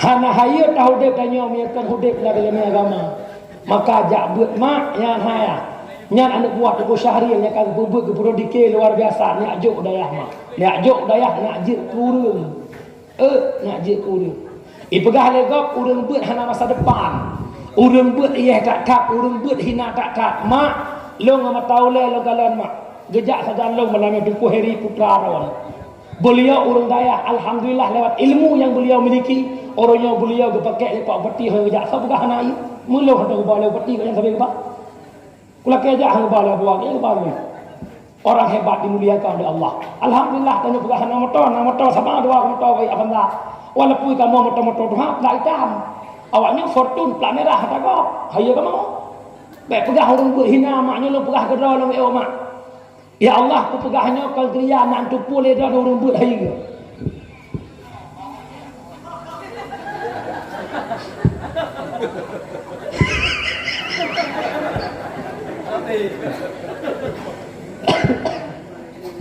Hana haya tahu dia tanya miakan hudip dalam agama. Maka jak buat mak yang haya. Nyan anak buah Tuku Syahrir yang akan bubuk ke Pulau Dikir luar biasa. Ni ajuk dayah mak. Ni ajuk dayah nak jit kurung. Nak jit kurung. Ipegah legok urang buat hana masa depan. Urang buat ieh tak urang buat hina tak. Mak, long ama taule lo galon mak. Gejak saja long malam Duku Heri Putra rawan. Beliau urang daya alhamdulillah lewat ilmu yang beliau miliki, orangnya beliau gepakai lepak peti hang gejak sa pegah hana ai. Mulu hang balik peti yang sampai gebak. Kula kejak hang balik buang ya balik. Orang hebat dimuliakan oleh Allah. Alhamdulillah tanya pegah hana motor sama dua motor baik abang. Walaupun kamu motor-motor tuhan plat hitam awaknya fortune plat merah tak kau haya kamu baik pegah orang buat hina maknya lo pegah gedra lo mak ya Allah ku pegahnya kalau dia nak tupu le dah orang buat haya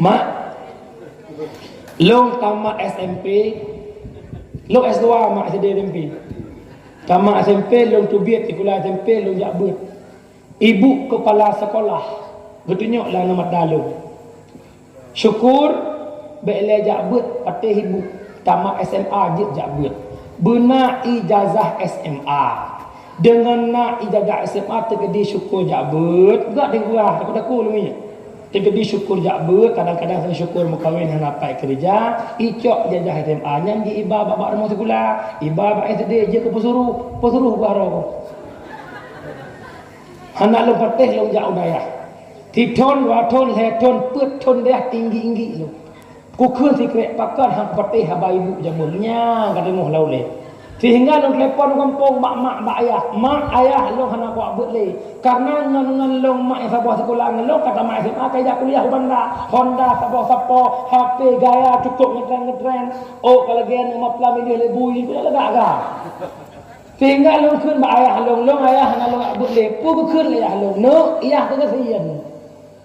mak long tamat SMP long S2 mak sedih SMP tamat SMP long tubiat sekolah SMP long jak buat ibu kepala sekolah bertunjuk lah nama dalu syukur bele jak buat patih ibu tamat SMA jak buat bena ijazah SMA dengan nak ijazah SMA tergedi syukur jak buat gak dengar aku luminya tergedi syukur jak buat kadang-kadang saya syukur mukawin hang dapat kerja icok jajah SMA nyanyi iba bapa rumah sekolah iba bapa SD je ke pesuruh baro anak lu patih lu jak udaya titon wa ton he ton put ton dia tinggi-tinggi lu ku keun sikret pakar hang patih haba ibu jamulnya kada moh laule sehingga lu telepon kampung mak ayah lu hana buat buat le karena ngan long mak yang sabah sekolah ngelong kata mak SMA kaya kuliah Honda sabah HP gaya cukup ngetren kalau gen 50 million ribu ini pun agak sehingga long keun mak ayah long ayah hana long buat le pu keun le ayah long no iya ke kesian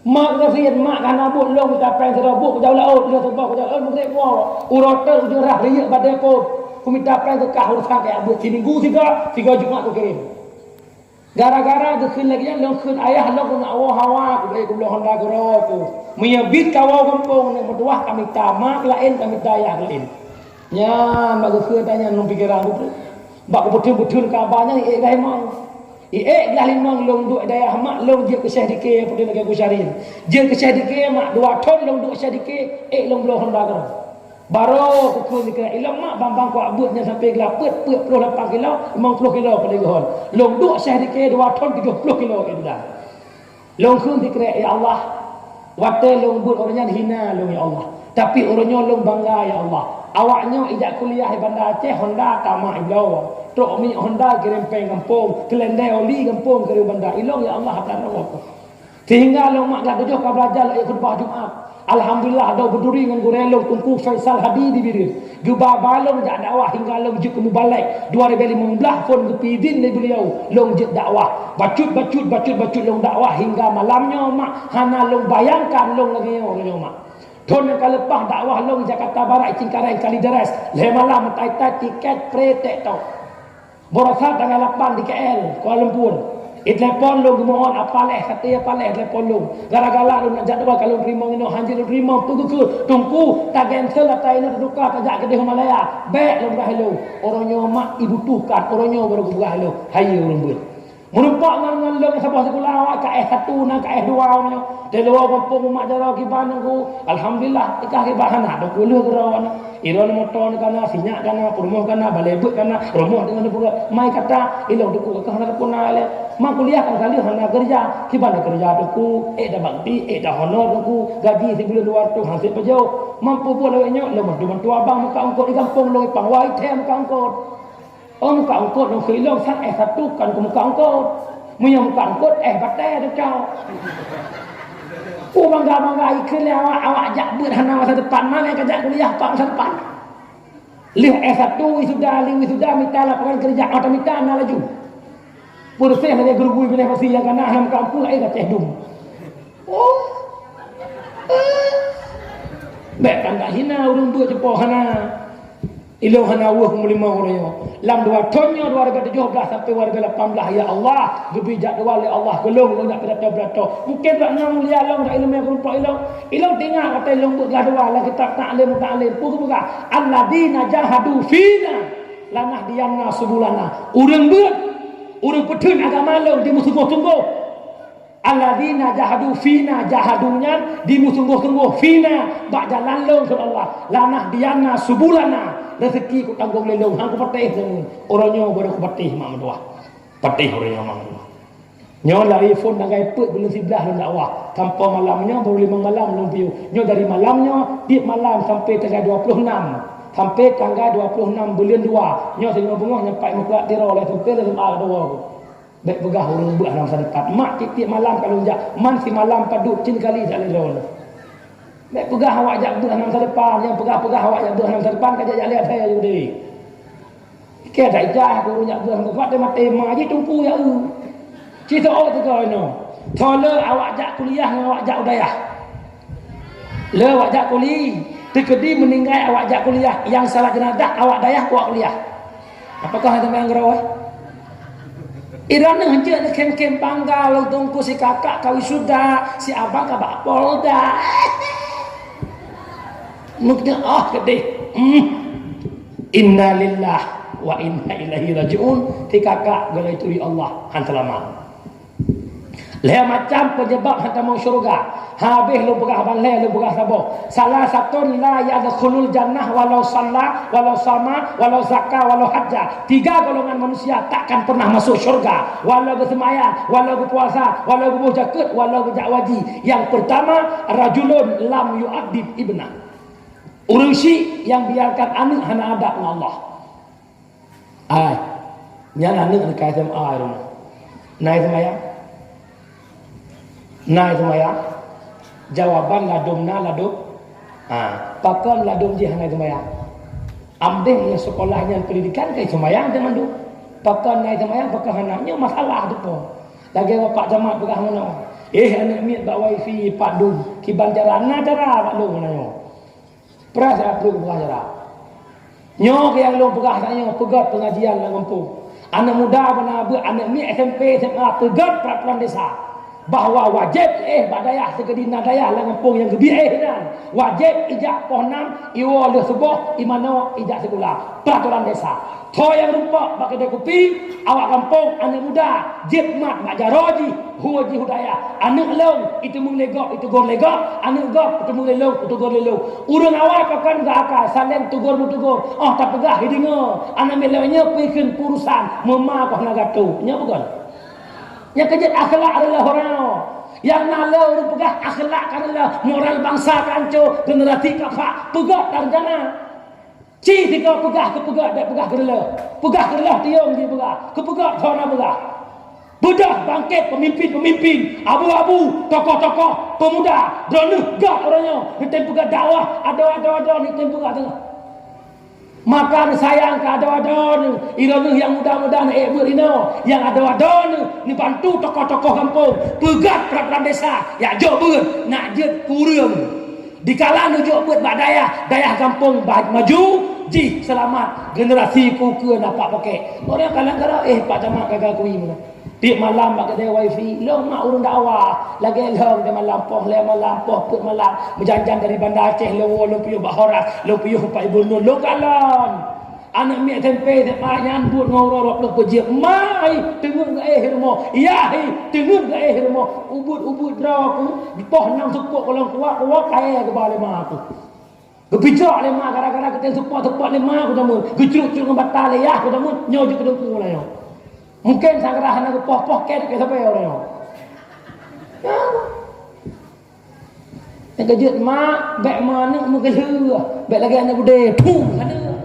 mak kesian mak hana buat long kita pen serabuk jauh laut dia sebab jauh mesti mau urotel ujung rah riak pada pun ku minta plan ke urusan kayak abut seminggu tiga Jumaat ku kirim. Gara-gara ke khun lagi long khun ayah long ku nak hawa ku baik ku belum honda ku ku. Menyebit kawau kampung ni berdoa kami tamak lain kami daya lain. Nya mak khun tanya nang pikiran ku. Bak betul-betul kabarnya dah mau. Dah limang long duk daya mak long je ke syah dikir putih lagi ku syariin. Je ke syah dikir mak 2 ton long duk syah dikir long belum honda ku. Baru pukul ni kena ilang mak bambang ku abutnya sampai gelap 48 kilo 50 kilo pada gehon long duk syah dikir 2 ton 30 kilo itu dah long kun dikira ya Allah wate long but orangnya hina long ya Allah tapi orangnya long bangga ya Allah awaknya ijak kuliah di Bandar Aceh Honda tamak ilau truk mi Honda kirim peng kampung kelendai oli kampung kirim bandar ilong ya Allah hatta Allah sehingga long mak dah tujuh ka belajar la khutbah Jumaat. Alhamdulillah ada berduri dengan gurelo Tunku Faisal Hadi di birir. Geba balong jak dakwah hingga long je ke Mubalek 2015 pun kepidin dari beliau long je dakwah. Bacut long dakwah hingga malamnya mak hana long bayangkan long lagi orangnya mak. Tahun yang lepas dakwah long Jakarta Barat Cingkareng Kalideres. Le malam tai-tai tiket pretek tau. Borosat tanggal 8 di KL Kuala Lumpur. Telepon lu gemohon apaleh kata apaleh telepon lu gara-gara lu nak jadual kalau terima ngino hanjir terima tunggu tak cancel atau ini tukar tajak ke Himalaya baik lu dah lu orangnya mak ibu tuhkan orangnya baru buka lu hayu orang buat menumpak dengan lu sabah sekolah awak ke S1 nak ke S2 orangnya dari luar kampung mak jara kiban aku alhamdulillah ikah kiban ada puluh geran iron motor kana sinyak kana rumah kana balebut kana rumah dengan pura mai kata ilong duku ke kana puna le mak kuliah kan kali hana kerja kiban kerja duku dah bakti dah honor duku gaji sebulan 200 hasil pejau mampu pun lewatnya lemah bantu abang muka angkot di kampung long pangwai tem muka angkot muka angkot long khilong sang S1 kan ke muka angkot munya muka angkot batai tu kau bangga ikut awak jak buat hana masa depan mana kerja kuliah pak masa depan lihat S1 sudah minta lapangan kerja atau minta ana laju bersih lagi guru-guru bila masih yang kena dalam kampung air dah dum baik kan tak hina urung dua cepoh hana ilau hana wah kumulima orangnya lam 2 tonnya 2017 sampai 2018 ya Allah gebi jadual ya Allah gelong lu nak berata-berata mungkin tak nyang mulia long dak ilmu yang rupa ilau tengah kata ilmu buat gadual lah kitab ta'lim buka alladina jahadu fina lanah dianna subulana urang buat urang pedun agama long di musungguh-sungguh alladina jahadu fina jahadunya di musungguh-sungguh fina bak jalan long sur Allah lanah dianna subulana rezeki ku tanggung lelong hang ku patih orangnya baru ku patih mak mendoa patih orangnya mak mendoa nyo lari phone dangai put bulan 11 lu dakwah tanpa malamnya baru 5 malam lu piu nyo dari malamnya di malam sampai tanggal 26 sampai tanggal 26 bulan 2 nyo sing bengah nyampai muka tira oleh tu tele sama doa ku baik begah orang buat dalam masa dekat mak tiap malam kalau jak man si malam padut cin kali tak lelong baik pegah awak jak buat dalam masa depan yang pegah awak jak buat dalam masa depan kajak jak lihat saya juga ke tak jah aku nak buat dalam masa tema je tunggu ya cerita tu kau no tole awak jak kuliah dengan awak jak udayah le awak jak kuliah terkedi meninggal awak jak kuliah yang salah jenazah awak dayah awak kuliah apakah ada yang gerawah Irana hanya nak kem-kem bangga long tunggu si kakak kau sudah si abang kabak polda mungkin kedih inna lillah wa inna ilaihi rajiun ti kakak galai tu Allah han selamat le macam penyebab hantar mau syurga habis lu pegah balai lu pegah sabo salah satu la yadkhulul jannah walau salla walau sama walau zakah walau hajjah 3 golongan manusia takkan pernah masuk syurga walau bersemayam walau berpuasa walau berzakat walau berjakwaji yang pertama rajulun lam yu'addib ibnah urusi yang biarkan anak hana ada dengan Allah nyana anak dekat SMA rumah naik semayang jawaban ladumna ladum pakon ladum je hanai semayang amdeh yang sekolahnya pendidikan kai semayang dengan tu pakon naik semayang pakon anaknya masalah tu pun lagi bapak jamaah pegah mana anak miat bak wifi pak dum kiban jarana cara pak lu mana yo pras perlu pegah cara Nyo yang long pegah tanya pegat pengajian dalam kampung. Anak muda mana anak ni SMP SMA pegat peraturan desa bahawa wajib badayah segedi nadayah dalam kampung yang gebieh dan wajib ijak pohnam iwa le sebuah imano ijak sekolah peraturan desa. Tho yang rupa bagi dia kopi awak kampung anak muda jitmat mak jaroji huji hudaya anak long itu menglegok itu gor legok anak gok itu mengelong itu gor lelong urang awak akan zakal salen tugur mutugur tak pegah hidingo anak melawnya pikir urusan mema kau nak gatu nya bukan yang kejat akhlak adalah orang yang nalau urang pegah akhlak adalah moral bangsa kanco generasi kapak pegah dan jana ci tiga pegah ke pegah dak pegah kerela tiung di pegah ke pegah thona pegah bedah bangkit pemimpin-pemimpin abu-abu tokoh-tokoh pemuda drone gak orangnya ni pegah dakwah ada ni pegah tengah maka sayang ke ada irana yang muda-muda berino yang ada ni bantu tokoh-tokoh kampung pegat peraturan desa ya jauh ber nak je kurang dikala nujuk buat dayah kampung maju ji selamat generasi kuku dapat pakai orang kadang-kadang pak camat gagal kui mana tiap malam bagi dia wifi long mak urang dakwah lagi long dia malam poh put malam berjanjian dari Bandar Aceh long piyo Bahoras long piyo Pak Ibu Nur long kalon anak mi tempe depan nyambut ngorok lo pejik mai tengun ke hirmo iya tengun ke hirmo ubud draw aku poh nang sepuk kalau kuat kaya ke balik mak aku kepicak lemah gara-gara kita support lemah aku tamu gecruk-cruk batal ya aku tamu nyojuk ke dengku lah yo mungkin sangrahan aku poh ket ke sampai orang yo ya yang kejut mak bek mana mu gelu bek lagi anak bude pung sana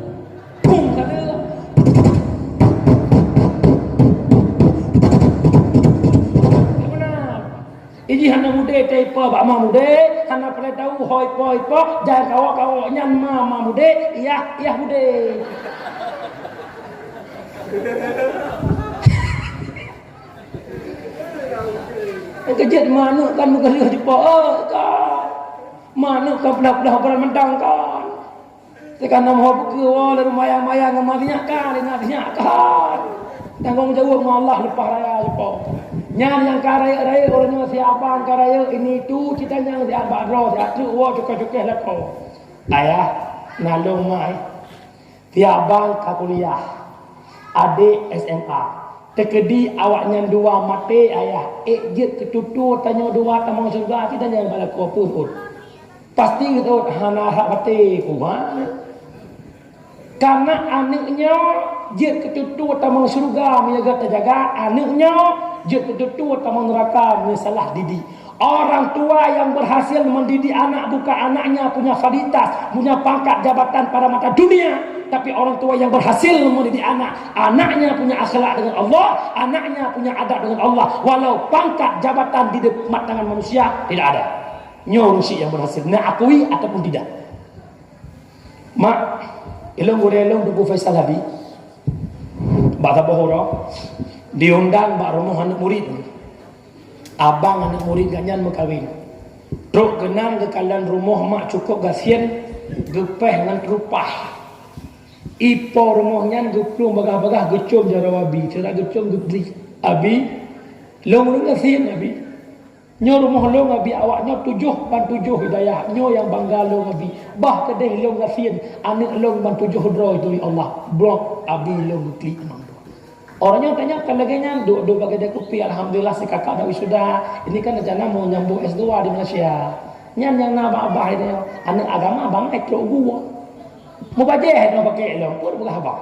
Iji hana mude taipa bak ma mude hana pale tahu hoi po jangan kawa nyan ma mude iya mude kejut mana kan muka lihat jepa kan mana kan pedah mentang kan tekan nama buku wala rumaya-maya ngamatinya kan tanggung jawab Allah lepas raya jepa nyan yang karaya orangnya siapa karaya ini tu citanya di abadro satu cukup lah kau ayah nalung mai tiabang ka kuliah adik SMA tekedi awaknya dua mati ayah ejit ketutu tanya dua tamang surga kita jangan bala ko pun pasti itu hana hak mati kuman karena anaknya jit ketutu tamang surga menjaga terjaga anaknya jit ketutu tamang neraka mensalah didik orang tua yang berhasil mendidik anak bukan anaknya punya fasilitas punya pangkat jabatan pada mata dunia tapi orang tua yang berhasil mendidik anaknya punya akhlak dengan Allah anaknya punya adab dengan Allah walau pangkat jabatan di depan tangan manusia tidak ada nyorusi yang berhasil nak akui ataupun tidak mak ilong dugu Faisal Habib Bata Bohoro diundang bak rumah anak murid abang anak murid ganyan mekawin truk genang ke kalan rumah mak cukup gasien gepeh dengan rupah ipo rumahnya geplung bagah-bagah gecum jarawabi cara gecum gebli abi long gasien abi nyo rumah long abi awaknya 7 hidayah nyo yang bangga long abi bah kedeh long gasien anak long ban 7 dro itu Allah blok abi long klik mang orangnya tanya kan lagi nyanduk do bagi dia kopi alhamdulillah si kakak dah wisuda ini kan rencana mau nyambung S2 di Malaysia nyan yang abah ini anak agama abang ekro gua mau baca no pakai lo pun bukan abang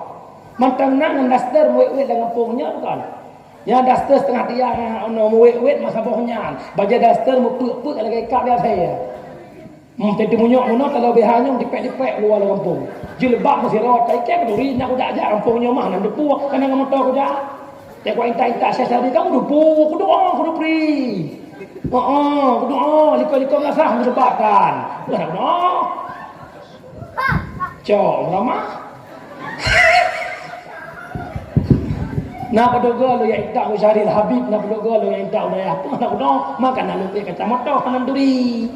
mantang nang daster wet dengan pungnya kan ya daster setengah tiang no wet masa bohnya baca daster mau puk lagi kak dia saya tadi munyok kalau behanya dipek luar kampung jilbab masih rawat tai ke peduli nak udah aja kampungnya mah nan depu kan ngam motor ko ja te ko inta saya tadi kamu depu kudu pri kudu liko ngasah debakan udah cok lama nak dogo lo yang tak Syaril Habib nak dogo lo yang tak udah apa nak makan nak lupa kata motor kanan duri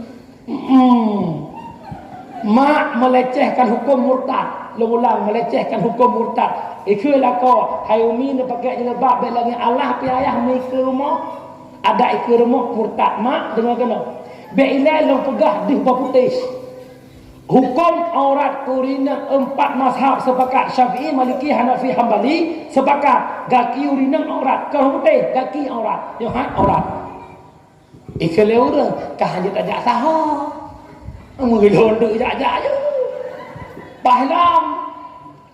mak melecehkan hukum murtad ulang melecehkan hukum murtad. Ikulah kau hai umi nak pakai jilbab beg lagi Allah pi ayah mai ke rumah ada ke rumah murtad mak dengar kena beg ilai long pegah di putih. Hukum aurat urina 4 mazhab sepakat Syafi'i, Maliki, Hanafi, Hambali sepakat gaki urina aurat, kau putih gaki aurat, yo ha aurat. Ikale orang kah hanya tajak sah. Mengelon duk jak-jak je. Pahlam.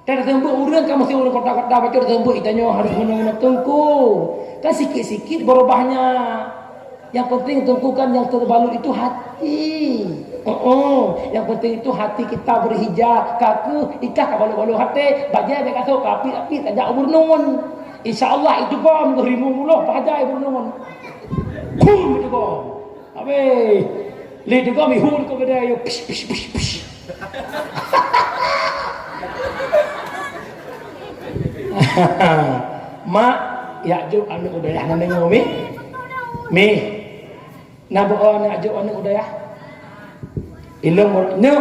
Tak tembuk urang kan mesti orang kota-kota baca tembuk itanya harus guna-guna tungku. Kan sikit-sikit berubahnya. Yang penting tungku kan yang terbalut itu hati. Yang penting itu hati kita berhijab, kaku ikah ka balu-balu hati, bajai dia kata api-api tak ada umur nun. Insya-Allah itu bom 2010 bajai umur nun. Kum itu bom. Habis. Li tu kau mihun kau beda yo pish pish pish pish. Mak ya juk anak udayah nak dengar mi. Mi. Nak bawa nak juk anak udayah. Ilmu nyo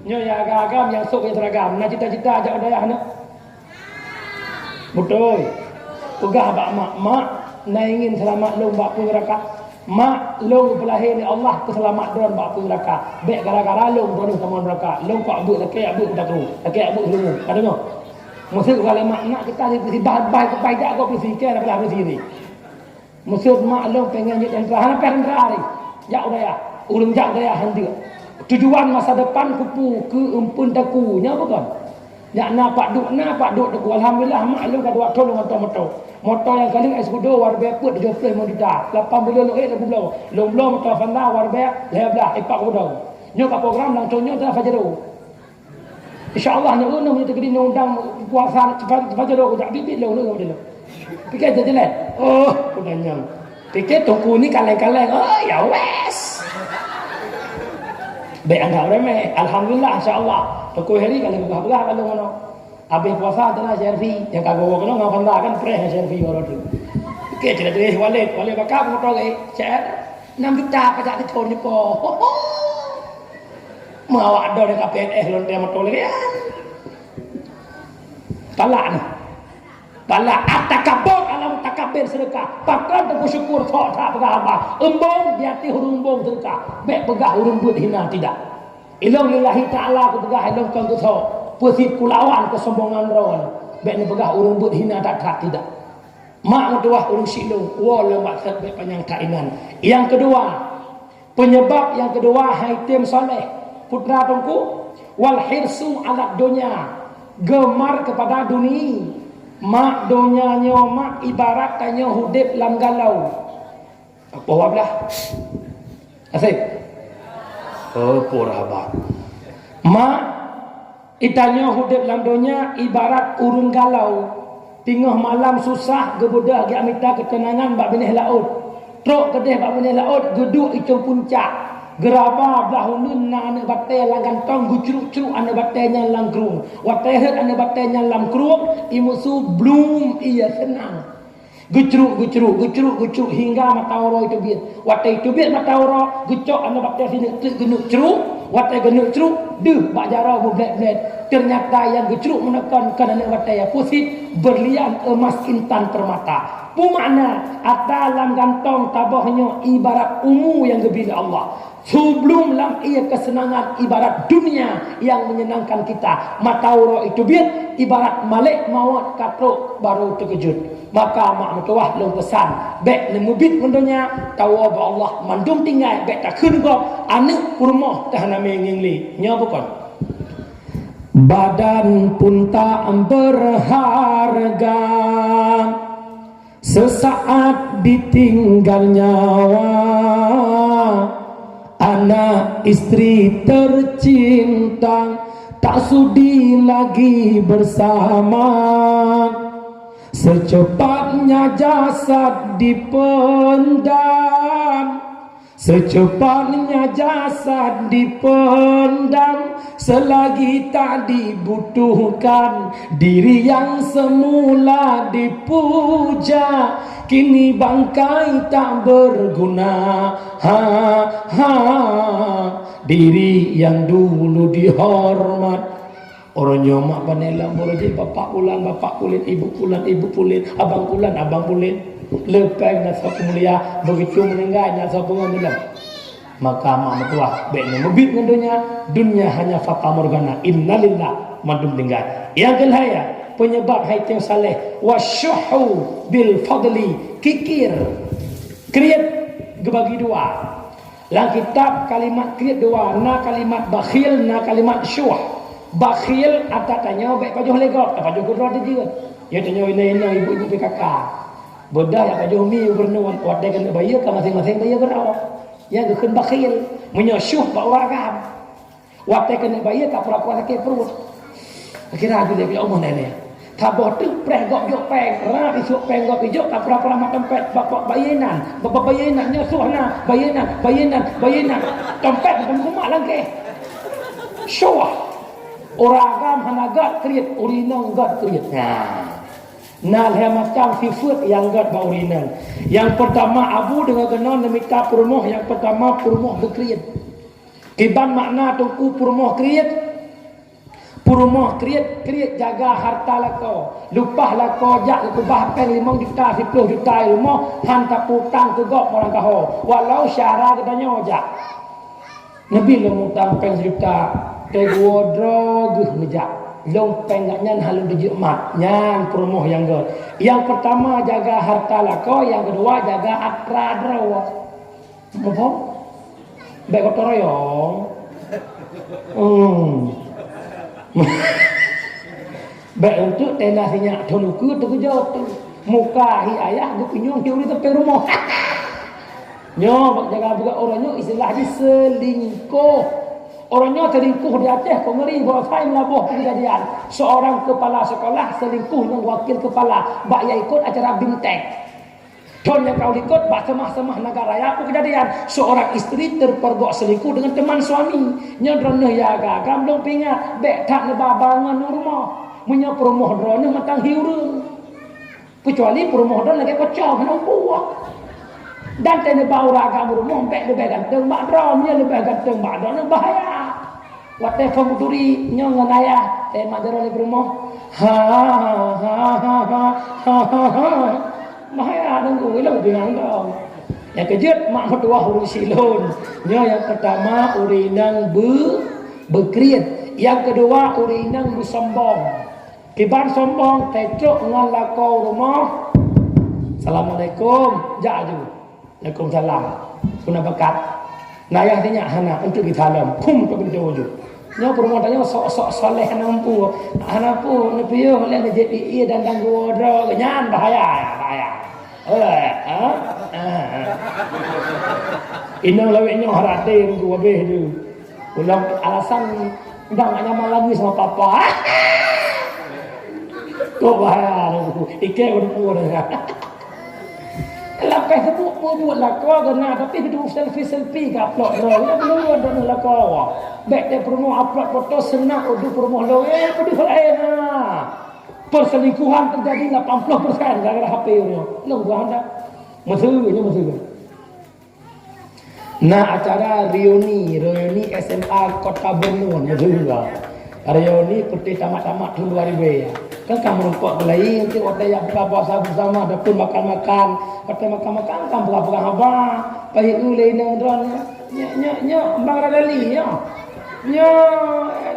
ya agam yang sok yang teragam. Nak cita-cita ajak udayah anak. Betul. Pegah bak mak nak ingin selamat long bak pun neraka. Mak long pelahir ni Allah keselamat don bak pun neraka. Bek gara-gara long don sama neraka. Long kau abuk laki abuk dak ru. Laki abuk lu. Ada no? Maksud kalau mak nak kita ni baik baik dak kau fikir belah di sini. Maksud mak long pengen jadi tentera, pengen tentera ni. Jak udayah. Ulun jak udayah hendak. Tujuan masa depan kupu ke empun takunya bukan. Ya nak pak duk deku. Alhamdulillah mak lu kada waktu dengan motor. Motor yang kali eskudo war be put 70 modita. 80 lo lagu belau. Long motor Honda war be leblah ipak kudo. Nyo ka program langsung nyo dah fajaru. Insya-Allah nyo no kita kedi undang puasa fajaru tak bibit lo dia. Pikir jadi lah. Oh, kudanya. Pikir tungku ni kaleng-kaleng. Oh, ya wes. Baik anggap remeh. Alhamdulillah insya-Allah. Toko hari kalau begah-begah kalau ngono. Habis puasa adalah selfie. Yang kagak ngono ngau Honda kan preh selfie orang tu. Okey cerita wallet bakap motor ke. Cek 6 juta pajak ditol ni po. Mau ada dekat PNS lonte motor lagi. Palak ni. Palak atakabur alam takabir sedekah. Pakkan tu syukur tak begah apa. Embong diati hurung bong sedekah. Baik begah hurung but hina tidak. Ilmu lillahi ta'ala ku begah ilmu kan tu so. Pusip kulawan kesombongan rawan. Baik ni begah urung but hina tak tidak. Mak mutuah urung silung. Wala maksud baik panjang kainan. Yang kedua, penyebab yang kedua haitim soleh. Putra tungku. Wal hirsu alat dunia. Gemar kepada dunia. Mak donyanya mak ibarat tanya hudip lam galau. Apa wablah? Asyik. Oh, puraba. Mak itanya hudip lam donya ibarat urung galau. Tengah malam susah gebudah gi amita ketenangan bak benih laut. Truk kedeh bak benih laut geduk icung puncak. Geraba belah ulun na ane batai langgan tong gucruk-cruk ane batainya lang krung. Watai het ane batainya lang krung imusu blum ia senang. Gucruk hingga matawro itu biar. Watai itu biar matawro gucok ane batai sini genuk cruk. Watai genuk cruk deh bak jara blek-blek. Ternyata yang gucruk menekan ane batai pusit berlian emas intan permata. Pumakna dalam gantong tabahnya ibarat ungu yang gebila Allah. Sebelum lam ia kesenangan ibarat dunia yang menyenangkan kita. Matauro itu biar ibarat malik maut katruk baru terkejut. Maka mak mutuah long pesan. Bek lemubit mendonya tawa ba Allah mandum tinggal bek tak kun gop anak kurma tahana mengingli. Nya bukan. Badan pun tak berharga. Sesaat ditinggal nyawa. Anak istri tercinta tak sudi lagi bersama. Secepatnya jasad dipendam. Secepatnya jasad dipendam. Selagi tak dibutuhkan diri yang semula dipuja. Kini bangkai tak berguna. Diri yang dulu dihormat Orang nyomak panelang borje bapak pulan, ibu pulan, abang pulan. Lepas nak satu mulia begitu menengah nak satu menengah. Maka mak mertua baiknya mebit dengan dunia hanya fata morgana. Innalillah madum tinggal. Yang kelaya penyebab hati yang saleh wasyuhu bil fadli kikir. Kriat gebagi dua. Dalam kitab kalimat kriat dua, na kalimat bakhil, na kalimat syuh. Bakhil atas tanya baik pajuh legok, pajuh gedor dia. Ya tanya ini ibu-ibu PKK. Bedah yang pajuh mi bernuan kuat dia kena bayar ke masing-masing bayar berapa. Yang kena bakhil, menyosyuh pak uragam. Waktu kena bayar tak pura-pura sakit perut. Kira aku dia Allah nenek. Tabah tu preh gok jok peng, ra isuk peng gok jok tak pura-pura mak tempat bapak bayenan. Bapak bayenan nyosuh na, bayenan. Tempat dalam rumah langkeh. Syuah. Oragam hanagat kriat urinang gat kriat. Nah macam sifat yang gat ba urinang. Yang pertama abu dengan kena nemika permoh, yang pertama permoh berkriat. Kiban makna tungku permoh kriat. Permoh kriat jaga harta lako. Lupah lako jak kubah pen 5 juta 10 juta ilmu hantar putang ke gok orang kaho. Walau syara katanya jak. Nabi lemutang pen 1 juta kedua drog nejak long pengatnya halus di mat nyan promoh yang god. Yang pertama jaga harta lako, yang kedua jaga akra draw. Apa? Baik kotor royong. Baik untuk tenasinya tunuku tu jauh tu. Muka hi ayah tu pinyong teori tepi rumah. Nyo jaga buka orangnya istilahnya selingkuh. Orangnya selingkuh di atas kau ngeri bawa saya melabuh kejadian. Seorang kepala sekolah selingkuh dengan wakil kepala. Bak ya ikut acara bintang. Don yang kau ikut bak semah-semah negara ya apa kejadian. Seorang isteri terpergok selingkuh dengan teman suami. Nyadrone ya gagam belum pingat. Bek tak nebabangan rumah. Punya perumoh drone matang hiurung. Kecuali perumoh drone lagi pecah mana buah. Dan tene bau ragam rumah bek lebih ganteng mak drone lebih ganteng mak drone bahaya. Waktu pemuturi nyong ayah mak drone di rumah. Bahaya dengku ilau bingang dong. Yang kejut mak mertua huruf silon. Yang pertama urinang berkriat. Yang kedua urinang bersombong. Kiban sombong tecuk ngan lakau rumah. Assalamualaikum jaju. Waalaikumsalam. Kuna bakat. Nayah tanya hana untuk kita dalam kum tu kita wujud. Nya permontanya sok-sok soleh nampu. Hana pu nepiyo oleh JPI dan ganggu dro nyan bahaya. Inang laweknya haratin gua beh tu. Ulang alasan ndang nyaman lagi sama papa. Kok bahaya tu. Ike udah lepas tu buat lakau kena tapi hidup selfie ke upload dah. Kita belum ada lakau. Baik dia promo upload foto senang udah promo lo pedih lah. Perselingkuhan terjadi 80% gara-gara HP ni. Lo gua ada. Mesra. Nah acara reuni SMA Kota Borneo mesra. Reuni putih tamat-tamat tahun 2000. Kan kamu rumput belai nanti waktu yang buka puasa bersama ada pun makan-makan waktu makan-makan kan buka-buka apa pahit ulai nang dron nya bang radali nya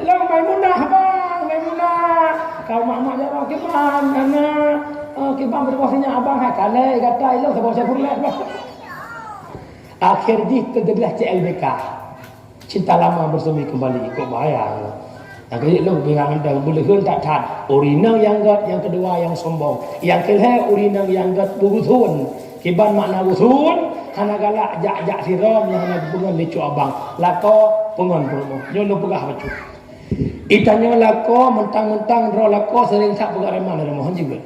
lang Maimunah bang Maimunah kau mak jarang kiban ana kiban berwasinya abang hai kale kata ilang sebab saya pulang akhir di terjadilah CLBK cinta lama bersemi kembali kok bahaya. Yang kedua lu bingang dah boleh tak tad. Urinang yang gat, yang kedua yang sombong. Yang ketiga urinang yang gat burusun. Kiban makna burusun, hana galak jak siram yang hana pengon lecu abang. Lako pengon promo. Nyo lu pegah bacu. Itanya lako mentang-mentang ro lako sering tak pegah remah dari mohon juga.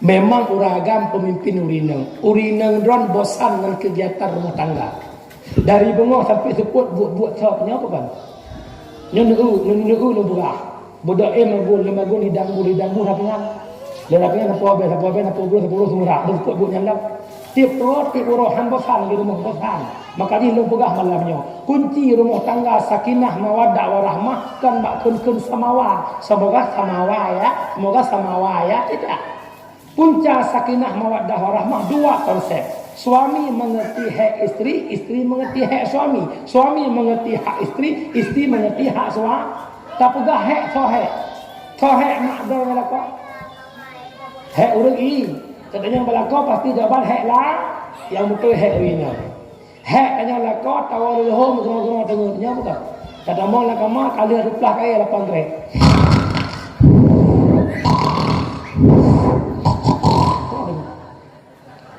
Memang uragam pemimpin urinang. Urinang dron bosan dengan kegiatan rumah tangga. Dari bengok sampai seput buat sabnya apa kan? Nunu buah. Budak magun hidang bu rapian. Le rapian apa 10 semua. Berkut buat nyandap. Tiap terus tiap uruhan bosan di rumah bosan. Maka ni lu pegah malamnya. Kunci rumah tangga sakinah mawaddah warahmah kan mak kun samawa. Semoga samawa ya. Semoga samawa ya. Tidak. Punca sakinah mawaddah warahmah dua konsep. Suami mengerti hak isteri, isteri mengerti hak suami. Suami mengerti hak isteri, isteri mengerti hak suami. Tak pegah hak sohek. Sohek mak dah melakau. Hak urang i. Katanya belakau pasti jawaban hak lah. Yang betul hak urina. Hak kanya lakau tawar leho mukna-mukna tengahnya bukan. Kata mau lakama kali ruplah kaya 8 grade.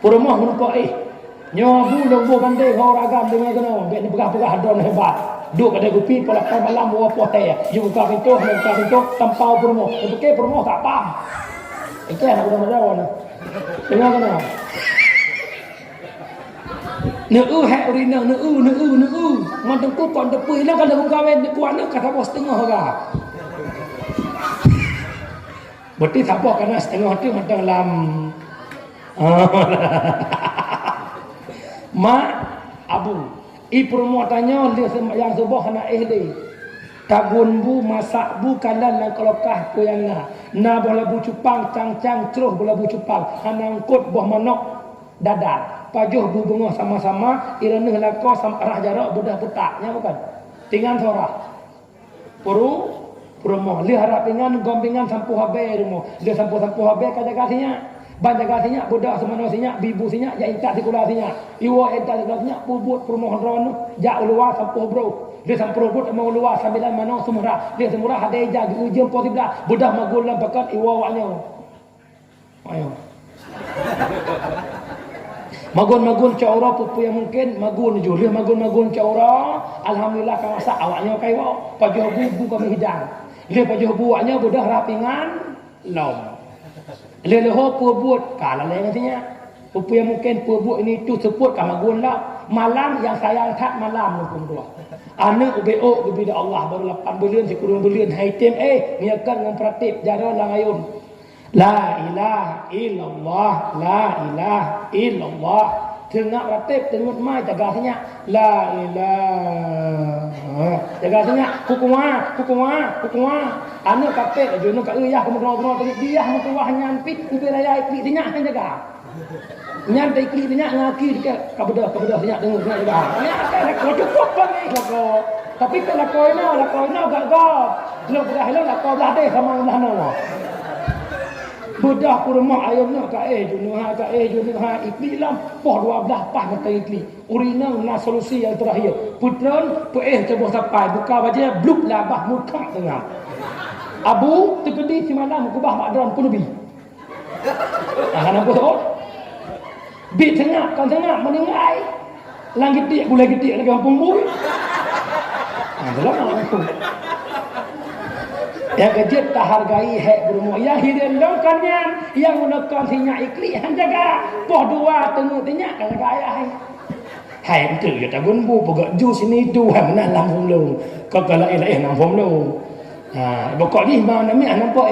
Purumah menumpuk nyabu lombo banding orang agam dengan kena bet pegah-pegah don hebat duk pada gupi pola malam bawa potai you buka pintu tampau purumah ke purumah tak paham itu anak muda-muda dengan kena neu hak urina neu mandeng ku kon depu hilang kalau kawin kuan kata bos setengah ga berarti siapa kena setengah tu macam dalam mak abu perempuan tanya dia yang subuh anak ehli tagun bu masak bu kalan dan kelokah tu yang na bola bu cupang cang-cang ceruh bola bu cupang hanangkut buah manok dadar pajuh bu bunga sama-sama irana lakau sama arah jarak budah putaknya bukan tinggal sorah perempuan li harap pingan gombingan sampu habe rumah dia sampu habe kaja-kasinya banyak-banyak budak semanosinya bibusinya ya intak sikulasinya iwa intak sikulasinya pubut permohon ron ja ulua sampuh bro dia sampuh bro mau ulua sambilan mano semurah dia semurah ada eja di ujung posiblah budak magul lampakan iwa waknya ayo magun caura pupu yang mungkin magun julih magun caura alhamdulillah kawasan awaknya kaiwa pajuh bubu kami hidang dia pajuh buaknya budak rapingan lom leho purbut kalau lain katanya pupu yang mungkin purbut ini tu sebut kamagun lah malam yang sayang tak malam hukum dua anak ubeo kepada Allah baru 8 bulan sekurang bulan haitim niakan dengan praktip jalan langayun la ilaha illallah la ilaha illallah tengah praktip tengah mai jaga katanya la ilaha jaga katanya hukumah anak kapek jono ka uyah kemudian dia mutuah nyampi ubiraya ikli dinyak kan jaga nyan tai ikli dinyak ngaki dekat kabedah dinyak dengar jaga ya kau cukup bang tapi kalau kau ina gagap lo berah kau belah deh sama belah budak kurma ayamnya ka jono ha ikli lam poh 12 pas kata ikli urina na solusi yang terakhir putran coba sampai buka wajah bluk labah muka tengah abu terkedi si malam kubah makdran pun lebih nampak tak bit tengah kan tengah meninggai langit dia gulai gedik lagi kampung bui dalam aku yang kejut tak hargai hak berumur yang hidup lokannya yang menekan sinya ikli yang jaga poh dua tengok tinyak kan jaga ayah hai betul ya tak gunbu pegak ju sini tu hai mana lam phong lu kau kalau nam phong lu pokok ni mana mi nampak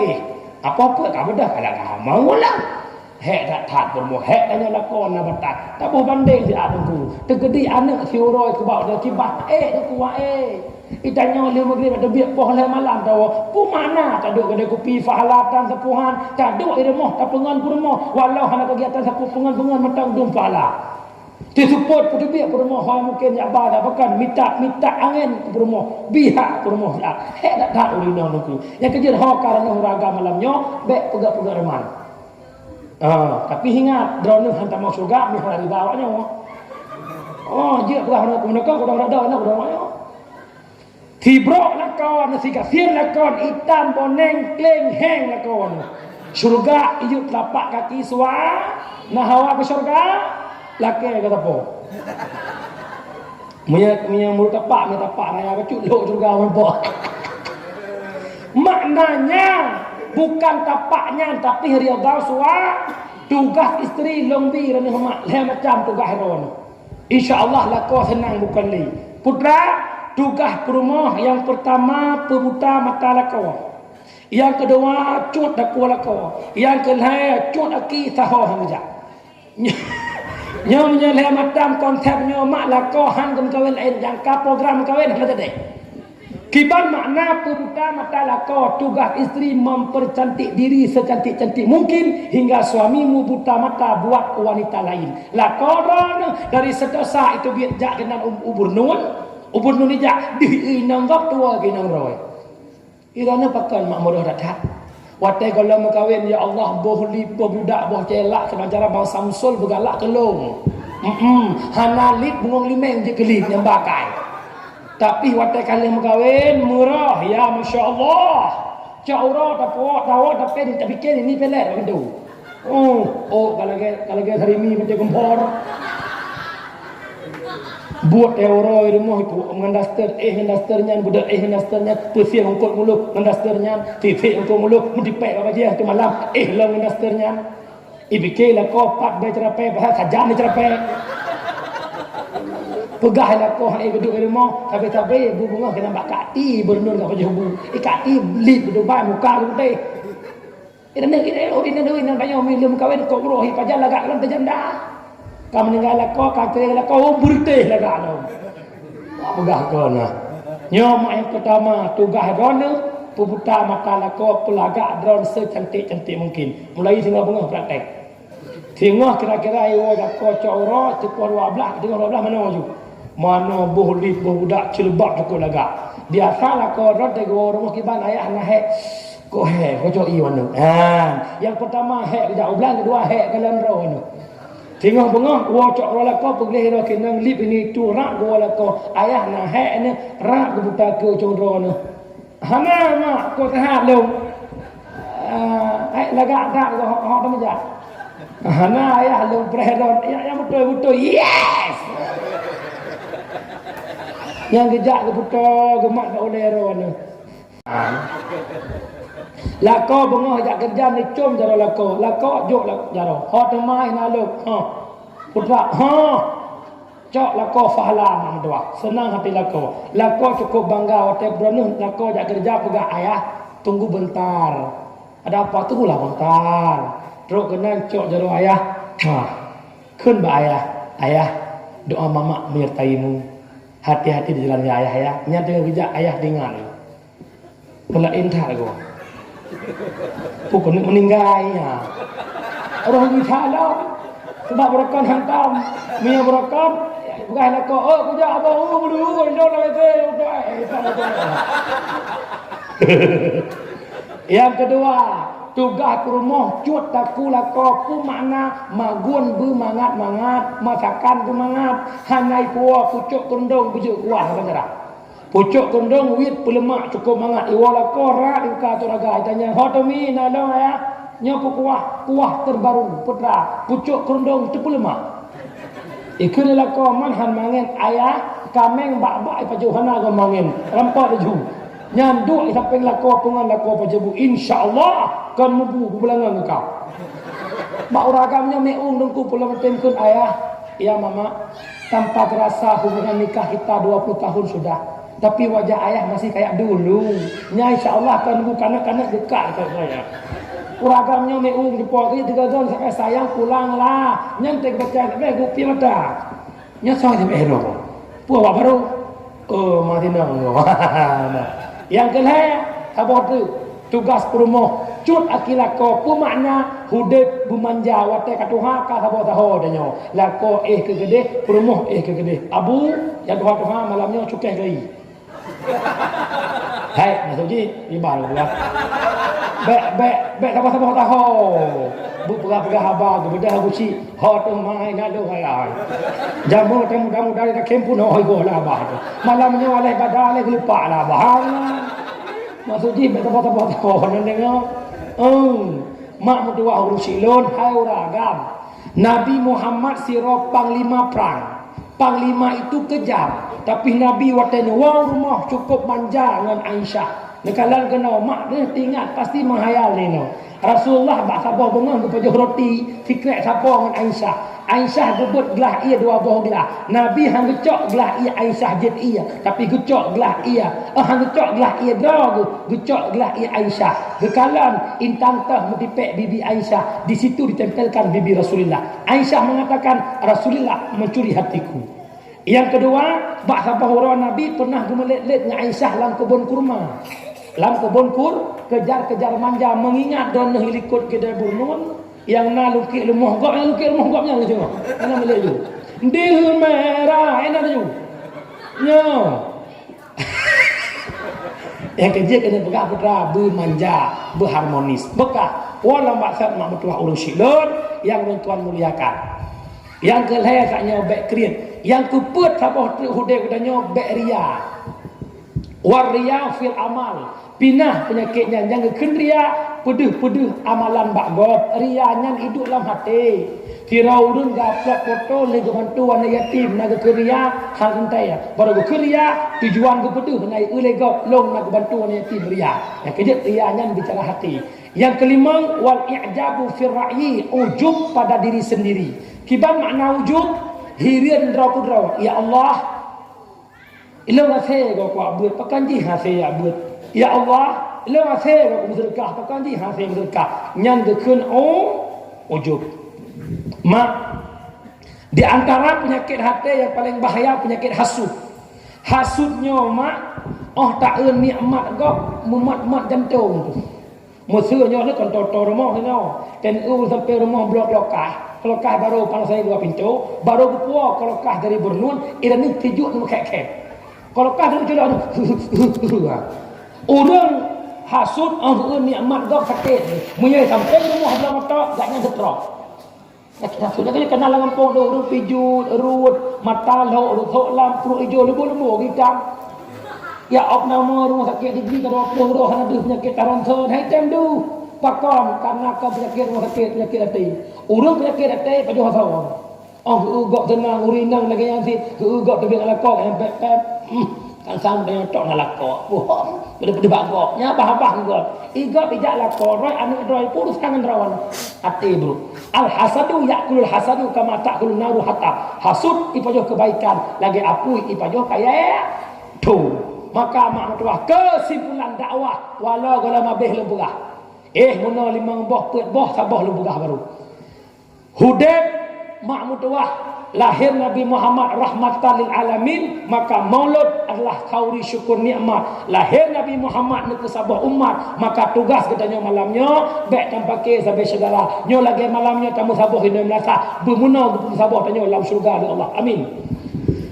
apa-apa tak bedah kalau kau mau lah hak tak tak berumur hak tanya lakon nak betak tak boleh banding si adungku tergedi anak si uroi ke bawah dia kibah dia kuat itanya oleh maghrib ada biak poh le malam tahu pu mana tak duk kada kopi fahalatan sepuhan tak duk di rumah tak pengan ku rumah walau hana kegiatan sepuh pengan metang dum fahala ti support pu biak rumah ha mungkin ya ba dah pekan minta angin ku rumah biak ku rumah dak hek tak urina nuku yang kerja ha karana uraga malamnya bek pegak reman tapi ingat drone hantar mau surga mi hari bawanya dia pegah nak nak ku dah ada nak dah Tibrok lakon nasi kasir lakon hitam boneng kleng heng lakon syurga iyut telapak kaki suar nah hawa ke syurga laki kata po punya mulut tapak raya kecut lo syurga po maknanya bukan tapaknya tapi riyadhal suar tugas isteri lombi dan hormat macam tugas heron insyaallah lakon senang bukan li putra tugas rumah yang pertama pemuta mata lakau yang kedua cut dakwa lakau yang kedua cut aki sahoh saja Nyo menyeleh matam konsep nyo mak lakohan kem kawin jangka program kawin apa tadi? Kiban makna pemuda mata lako tugas isteri mempercantik diri secantik-cantik mungkin hingga suamimu buta mata buat wanita lain. Lakoran dari sedosa itu biar dengan ubur nun ijak di nanggap tua ginang roy. Irana pakan mak mudah datang. Watai kalau mengkawin ya Allah boh lipo budak boh celak kena cara bang Samsul bergalak kelong. Hanalit bungong limeng je kelip yang bakai. Tapi watai kali mengkawin murah ya Masya Allah. Caura dapat tapi tak fikir ini pelet begitu. Kalau ke hari ini macam gempor. Buat euro rumah itu ngendasternya budak ngendasternya pusing ongkot mulu ngendasternya titik ongkot mulu mendipek apa dia tu malam lah ngendasternya ibike lah kopak dia cerape bahasa sajam dia cerape pegah lah kau duduk di rumah tapi bunga kena bak kati bernur ka paje hubu kati lip duduk bai muka tu teh ini banyak milim kawin kau rohi pajal lagak lan terjanda kau meninggal kau kata kau berteh lagak lo pegah kau nah nyom yang pertama tugas drone puputa mata lako pelagak drone secantik-cantik mungkin mulai tinggal bunga praktek tengok kira-kira ayo lako coro tekor 12 tengok 12 mana maju mana bohli budak cilbak tekor lagak biasa lako rod tego rumah kiban ayah nah ko kau cok iwan yang pertama tidak ulang kedua kalian rono tengok bengah wacak rola ko pegleh ro kenang lip ini tu rak rola ko ayah na ni rak buta ke condro ni hana mak ko tahat long lagak tak ho ta meja hana ayah long preheron yang betul yes yang gejak ke buta gemak tak oleh ro ni lako bengah jak kerja ni cum jaro lako jok jaro hot mai na lok putra cok lako fahla mang dua senang hati lako cukup bangga wate bronun lako jak kerja pegah ayah tunggu bentar ada apa tunggulah bentar terus kena cok jaro ayah kun ba ayah doa mama menyertaimu hati-hati di jalan ayah ya nyata kerja ayah dengar pelain tak gua pukul meninggal ya orang bicara sebab berakan hantam minyak berakan bukan nak kerja abang dulu jauh nak yang kedua tugas ke rumah cut taku lako makna magun bermangat masakan bermangat hanai puah pucuk kendong bujuk kuah apa pucuk kendong wit pelemak cukup mangat iwala kora ingka tu raga tanya hotomi nalo ya nyopo kuah terbaru putra pucuk kendong tu pelemak ikun la ko manhan mangen ayah kameng bak-bak pajuhana go mangen rampak deju nyandu sampai lako pungan lako pajebu insyaallah kan mubu bulangan kau bak uragamnya meung dengku pulang temkun ayah ya mama tanpa terasa hubungan nikah kita 20 tahun sudah tapi wajah ayah masih kayak dulu. Nya insyaallah kan kanak-kanak dekat kat saya. Uragamnya meung di pori 3 tahun sampai sayang pulanglah. Nyantek baca be gupi mata. Nya saya be ero. Puah baru. Mati nang. Yang kedua, sabar tu. Tugas perumah cut akilako pu makna hudep bumanja wate katuha ka sabar taho danyo. Lako ke gede, perumah ke gede. Abu ya tuha malamnya cukeh gai. Hai, masuk ji, ibar pula. Bek sama-sama tahu. Bu pegah-pegah haba, bedah gusi, hot mai ngado hai. Jamu tamu dari kempu no go lah bah. Malamnya oleh badale lupa lah bah. Masuk ji bek sama-sama tahu nengok. Mak mutua urus silon hai uragam. Nabi Muhammad siro panglima perang. Panglima itu kejam. Tapi Nabi watanya wang rumah cukup manja dengan Aisyah. Nekalan kena mak dia ingat pasti menghayal ni no. Rasulullah bak sabah bengang kepada roti fikret siapa dengan Aisyah. Aisyah gebut gelah ia dua buah gelah. Nabi hang gecok gelah ia Aisyah jet ia, tapi gecok gelah ia. Hang gecok gelah ia dragu, gecok gelah ia Aisyah. Gekalan intang tah metipek bibi Aisyah, di situ ditempelkan bibi Rasulullah. Aisyah mengatakan Rasulullah mencuri hatiku. Yang kedua, bak sabah orang Nabi pernah gemelet-let dengan Aisyah dalam kebun kurma. Dalam kebun kejar-kejar manja mengingat dan hilikut ke debur nun yang na lukik lemah gop yang lukik lemah gopnya tu tengok. Ana Melayu. Dil merah enak tu. Nyo. Yang kerja kena pegang putra bermanja, berharmonis. Bekah wala maksud mak mertua urus silur yang tuan muliakan. Yang kelih katnya bek kriat. Yang keput sabah hudai katanya bek ria. Waria fil amal. Pinah penyakitnya yang kendria pedih-pedih amalan bakgop rianya hidup dalam hati tiraudun gaplak foto lagi bantuan yatim naga keria hal entaya baru keria tujuan ke pedih naik ulegop long naga bantuan yatim ria yang kejut rianya bicara hati. Yang kelima wal i'jabu fil ra'yi ujub pada diri sendiri. Kiban makna ujub hirian draw ya Allah ilo ngase go kwa buat pakan ji hase ya buat ya Allah ilo ngase go berkah pakan ji hase berkah nyan dekun ujub. Mak di antara penyakit hati yang paling bahaya penyakit hasud. Hasudnya mak tak eun nikmat go mumat-mat jantung tu. Musuhnya ni kan toto rumah ni no. Dan sampai rumah blok lokah. Kelokah baru kalau saya dua pintu, baru berpuak kelokah dari Bernun, ira ni tijuk ni kek-kek. Kalau kah dia jalan orang hasud nikmat gak sakit menyai sampai rumah belah mata gaknya setrok sakit hasud dia kenal dengan pong do urut pijut urut mata lo urut lam perut hijau lembu kita ya op nama rumah sakit di kalau roh ada penyakit taronton hai tem du pakam karena ke penyakit rumah sakit penyakit hati urut penyakit hati pajuh hasawang gok tenang urinang lagi yang si gok tebing alakok yang pep kan sampai tok nalakok wah beda-beda bagoknya bah-bah gok igok bijak lakok roi anu roi purus tangan rawan hati bro al hasadu yakulul hasadu kama takulun naru hatta hasud ipajoh kebaikan lagi apu ipajoh kaya tu maka mak mertua kesimpulan dakwah walau gala mabeh lebugah muna limang boh pet boh sabah lebugah baru Hudayb mak mertua lahir Nabi Muhammad rahmatan lil alamin, maka maulud adalah kauri syukur nikmat. Lahir Nabi Muhammad nak sabah umat, maka tugas katanya malamnya baik tanpa ke sampai segala nyo lagi malamnya tamu sabah hina melasa bermuna sabah tanya dalam syurga Allah. Amin.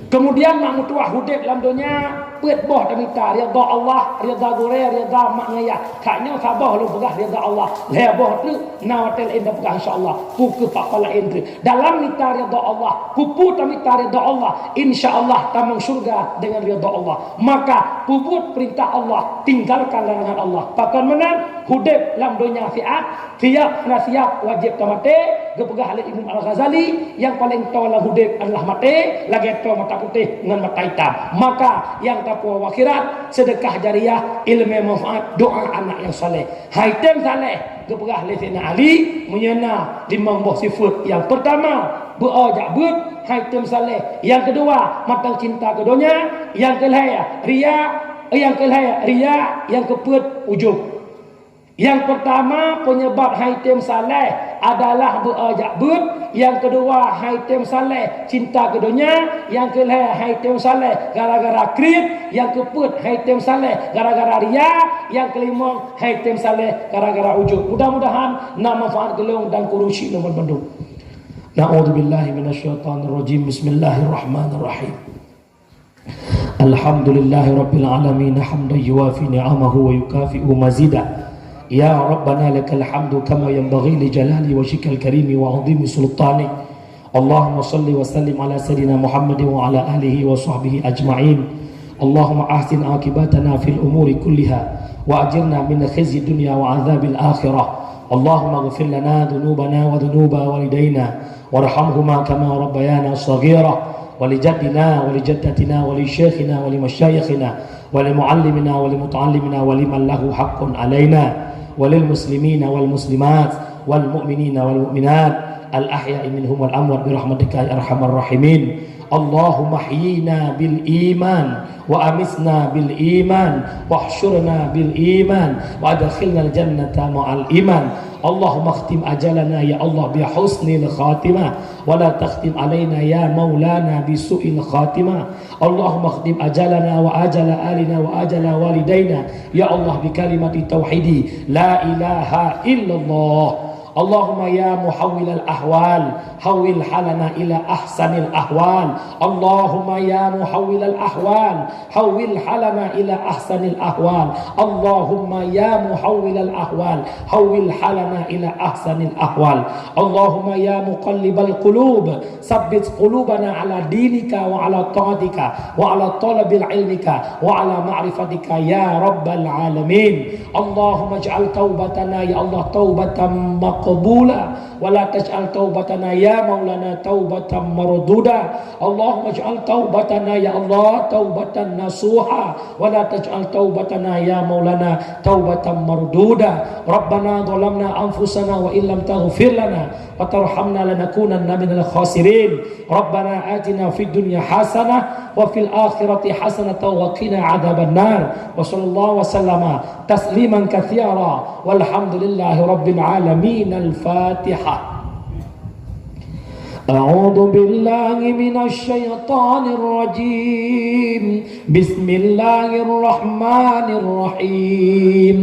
Kemudian mak mertua Hudayb dalam dunia pet boh tamita redha Allah, redha gore, redha mak ngaya. Kaknya sabah lu pegah redha Allah. Le boh tu nawatel indah pegah insyaallah. Puku pak pala indri. Dalam nita redha Allah, pupu tamita redha Allah, insyaallah tamang syurga dengan redha Allah. Maka puput perintah Allah, tinggalkan larangan Allah. Pakan menang Hudayb dalam dunia fiat, tiap nasihat wajib tamate. Gepegah oleh Imam Al-Ghazali yang paling tahu lah Hudayb adalah mati, lagi tahu mata putih dengan mata hitam. Maka yang takwa wakhirat, sedekah jariah, ilmu manfaat, doa anak yang saleh. Haitem saleh gepegah oleh Sayyidina Ali menyana 5 buah sifat. Yang pertama berajak ber haitem saleh. Yang kedua matang cinta ke dunia. Yang kelaya ria. Yang kelaya ria. Yang keput ujub. Yang pertama penyebab haitem saleh adalah berajak ber. Yang kedua haitem saleh cinta ke dunia. Yang kelima haitem saleh gara-gara krit. Yang keempat haitem saleh gara-gara ria. Yang kelima haitem saleh gara-gara ujub. Mudah-mudahan nama manfaat gelung dan kurusi nomor bandung. Na'udzubillahi minasyaitonirrajim. Bismillahirrahmanirrahim. Alhamdulillahi rabbil alamin hamdan yuwafi ni'amahu wa yukafi'u mazidah. Ya Rabbana lakal hamdu kama yanbaghi li jalali wajhikal karimi wa 'azimi sultanik. Allahumma salli wa sallim ala sayidina Muhammadin wa ala alihi wa sahbihi ajma'in. Allahumma ahsin akibatana fil umuri kulliha wa ajirna min khizyi dunya wa 'adzabil akhirah. Allahumma ighfir lana dhunubana wa dhunuba walidayna warhamhuma kama rabbayana shaghira. ولجدنا ولجدتنا ولشيخنا ولمشايخنا ولمعلمنا ولمتعلمنا ولمن له حق علينا وللمسلمين والمسلمات والمؤمنين والمؤمنات الأحياء منهم والأموات برحمتك يا أرحم الراحمين. اللهم احيينا بالإيمان وأمسنا بالإيمان واحشرنا بالإيمان وأدخلنا الجنة مع الإيمان. اللهم اختم أجلنا يا الله بحسن الخاتمة ولا تختم علينا يا مولانا بسوء الخاتمة. اللهم اختم أجلنا وأجل آلنا وأجل والدينا يا الله بكلمة التوحيد لا إله إلا الله. اللهم يا محول الأحوال حول حالنا إلى أحسن الأحوال. اللهم يا محول الأحوال حول حالنا إلى أحسن الأحوال. اللهم يا محول الأحوال حول حالنا إلى أحسن الأحوال. اللهم يا مقلب القلوب ثبت قلوبنا على دينك وعلى طاعتك وعلى طلب علمك وعلى معرفتك يا رب العالمين. اللهم اجعل توبتنا يا الله توبة مقبولة ولا تجعل توبتنا يا مولانا توبة مردودة. اللهم اجعل توبتنا يا الله توبة نصوحة ولا تجعل توبتنا يا مولانا توبة مردودة. ربنا ظلمنا أنفسنا وإن لم تغفر لنا وترحمنا لنكونن من الخاسرين. ربنا آتنا في الدنيا حسنة وفي الآخرة حسنة وقنا عذاب النار. وصلى الله وسلم تسليما كثيرا والحمد لله رب العالمين. الفاتحة. أعوذ بالله من الشيطان الرجيم. بسم الله الرحمن الرحيم.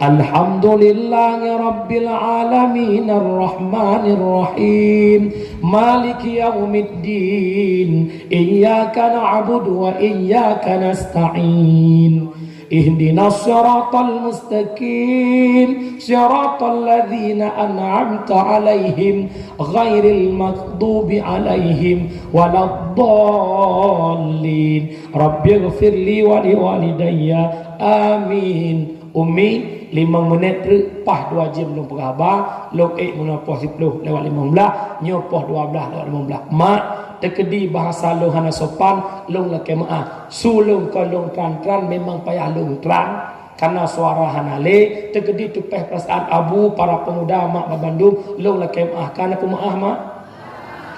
الحمد لله رب العالمين الرحمن الرحيم مالك يوم الدين إياك نعبد وإياك نستعين اهدنا الصراط المستقيم صراط الذين أنعمت عليهم غير المغضوب عليهم ولا الضالين. رب اغفر لي ولوالدي آمين. Umi 5 minit pah 2 jam belum berapa lok muna poh 10 lewat 15 nyopoh 12 lewat 15 mak tekedi bahasa lo hana sopan long lake maaf sulung kolong tran memang payah long tran karena suara hanale tekedi tupeh perasaan abu para pemuda mak Bandung long lake maaf karena pemaaf mak.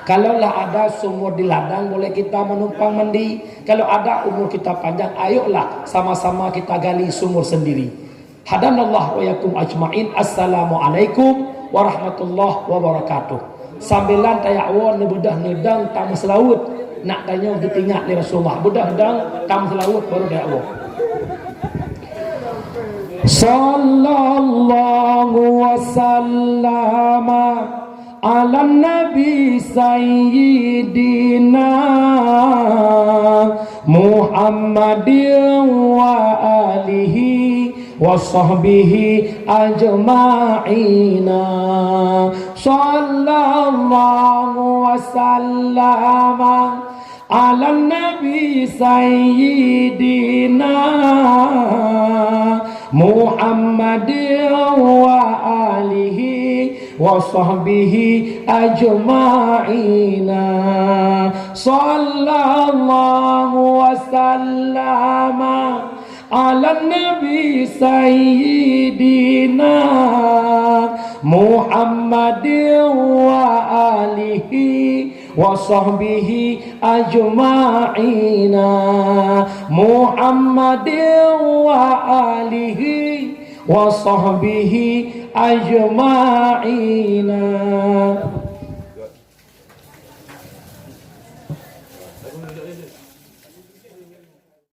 Kalaulah ada sumur di ladang boleh kita menumpang mandi. Kalau ada umur kita panjang ayolah sama-sama kita gali sumur sendiri. Hadanallah wa yakum ajmain. Assalamualaikum warahmatullahi wabarakatuh. Sambilan tayakwan bedah nedang tamu selaut nak tanya ditingat ni Rasulullah bedah nedang tamu selaut baru tayakwan. Sallallahu wasallama ala nabi sayyidina Muhammadin wa alihi wa sahbihi ajma'ina. Sallallahu wa sallama ala nabi sayyidina Muhammadin wa alihi wa sahbihi ajma'ina. Sallallahu wa sallama ala nabi sayyidina Muhammadin wa alihi wa sahbihi ajma'ina. Muhammadin wa alihi wa sahbihi ajma'ina.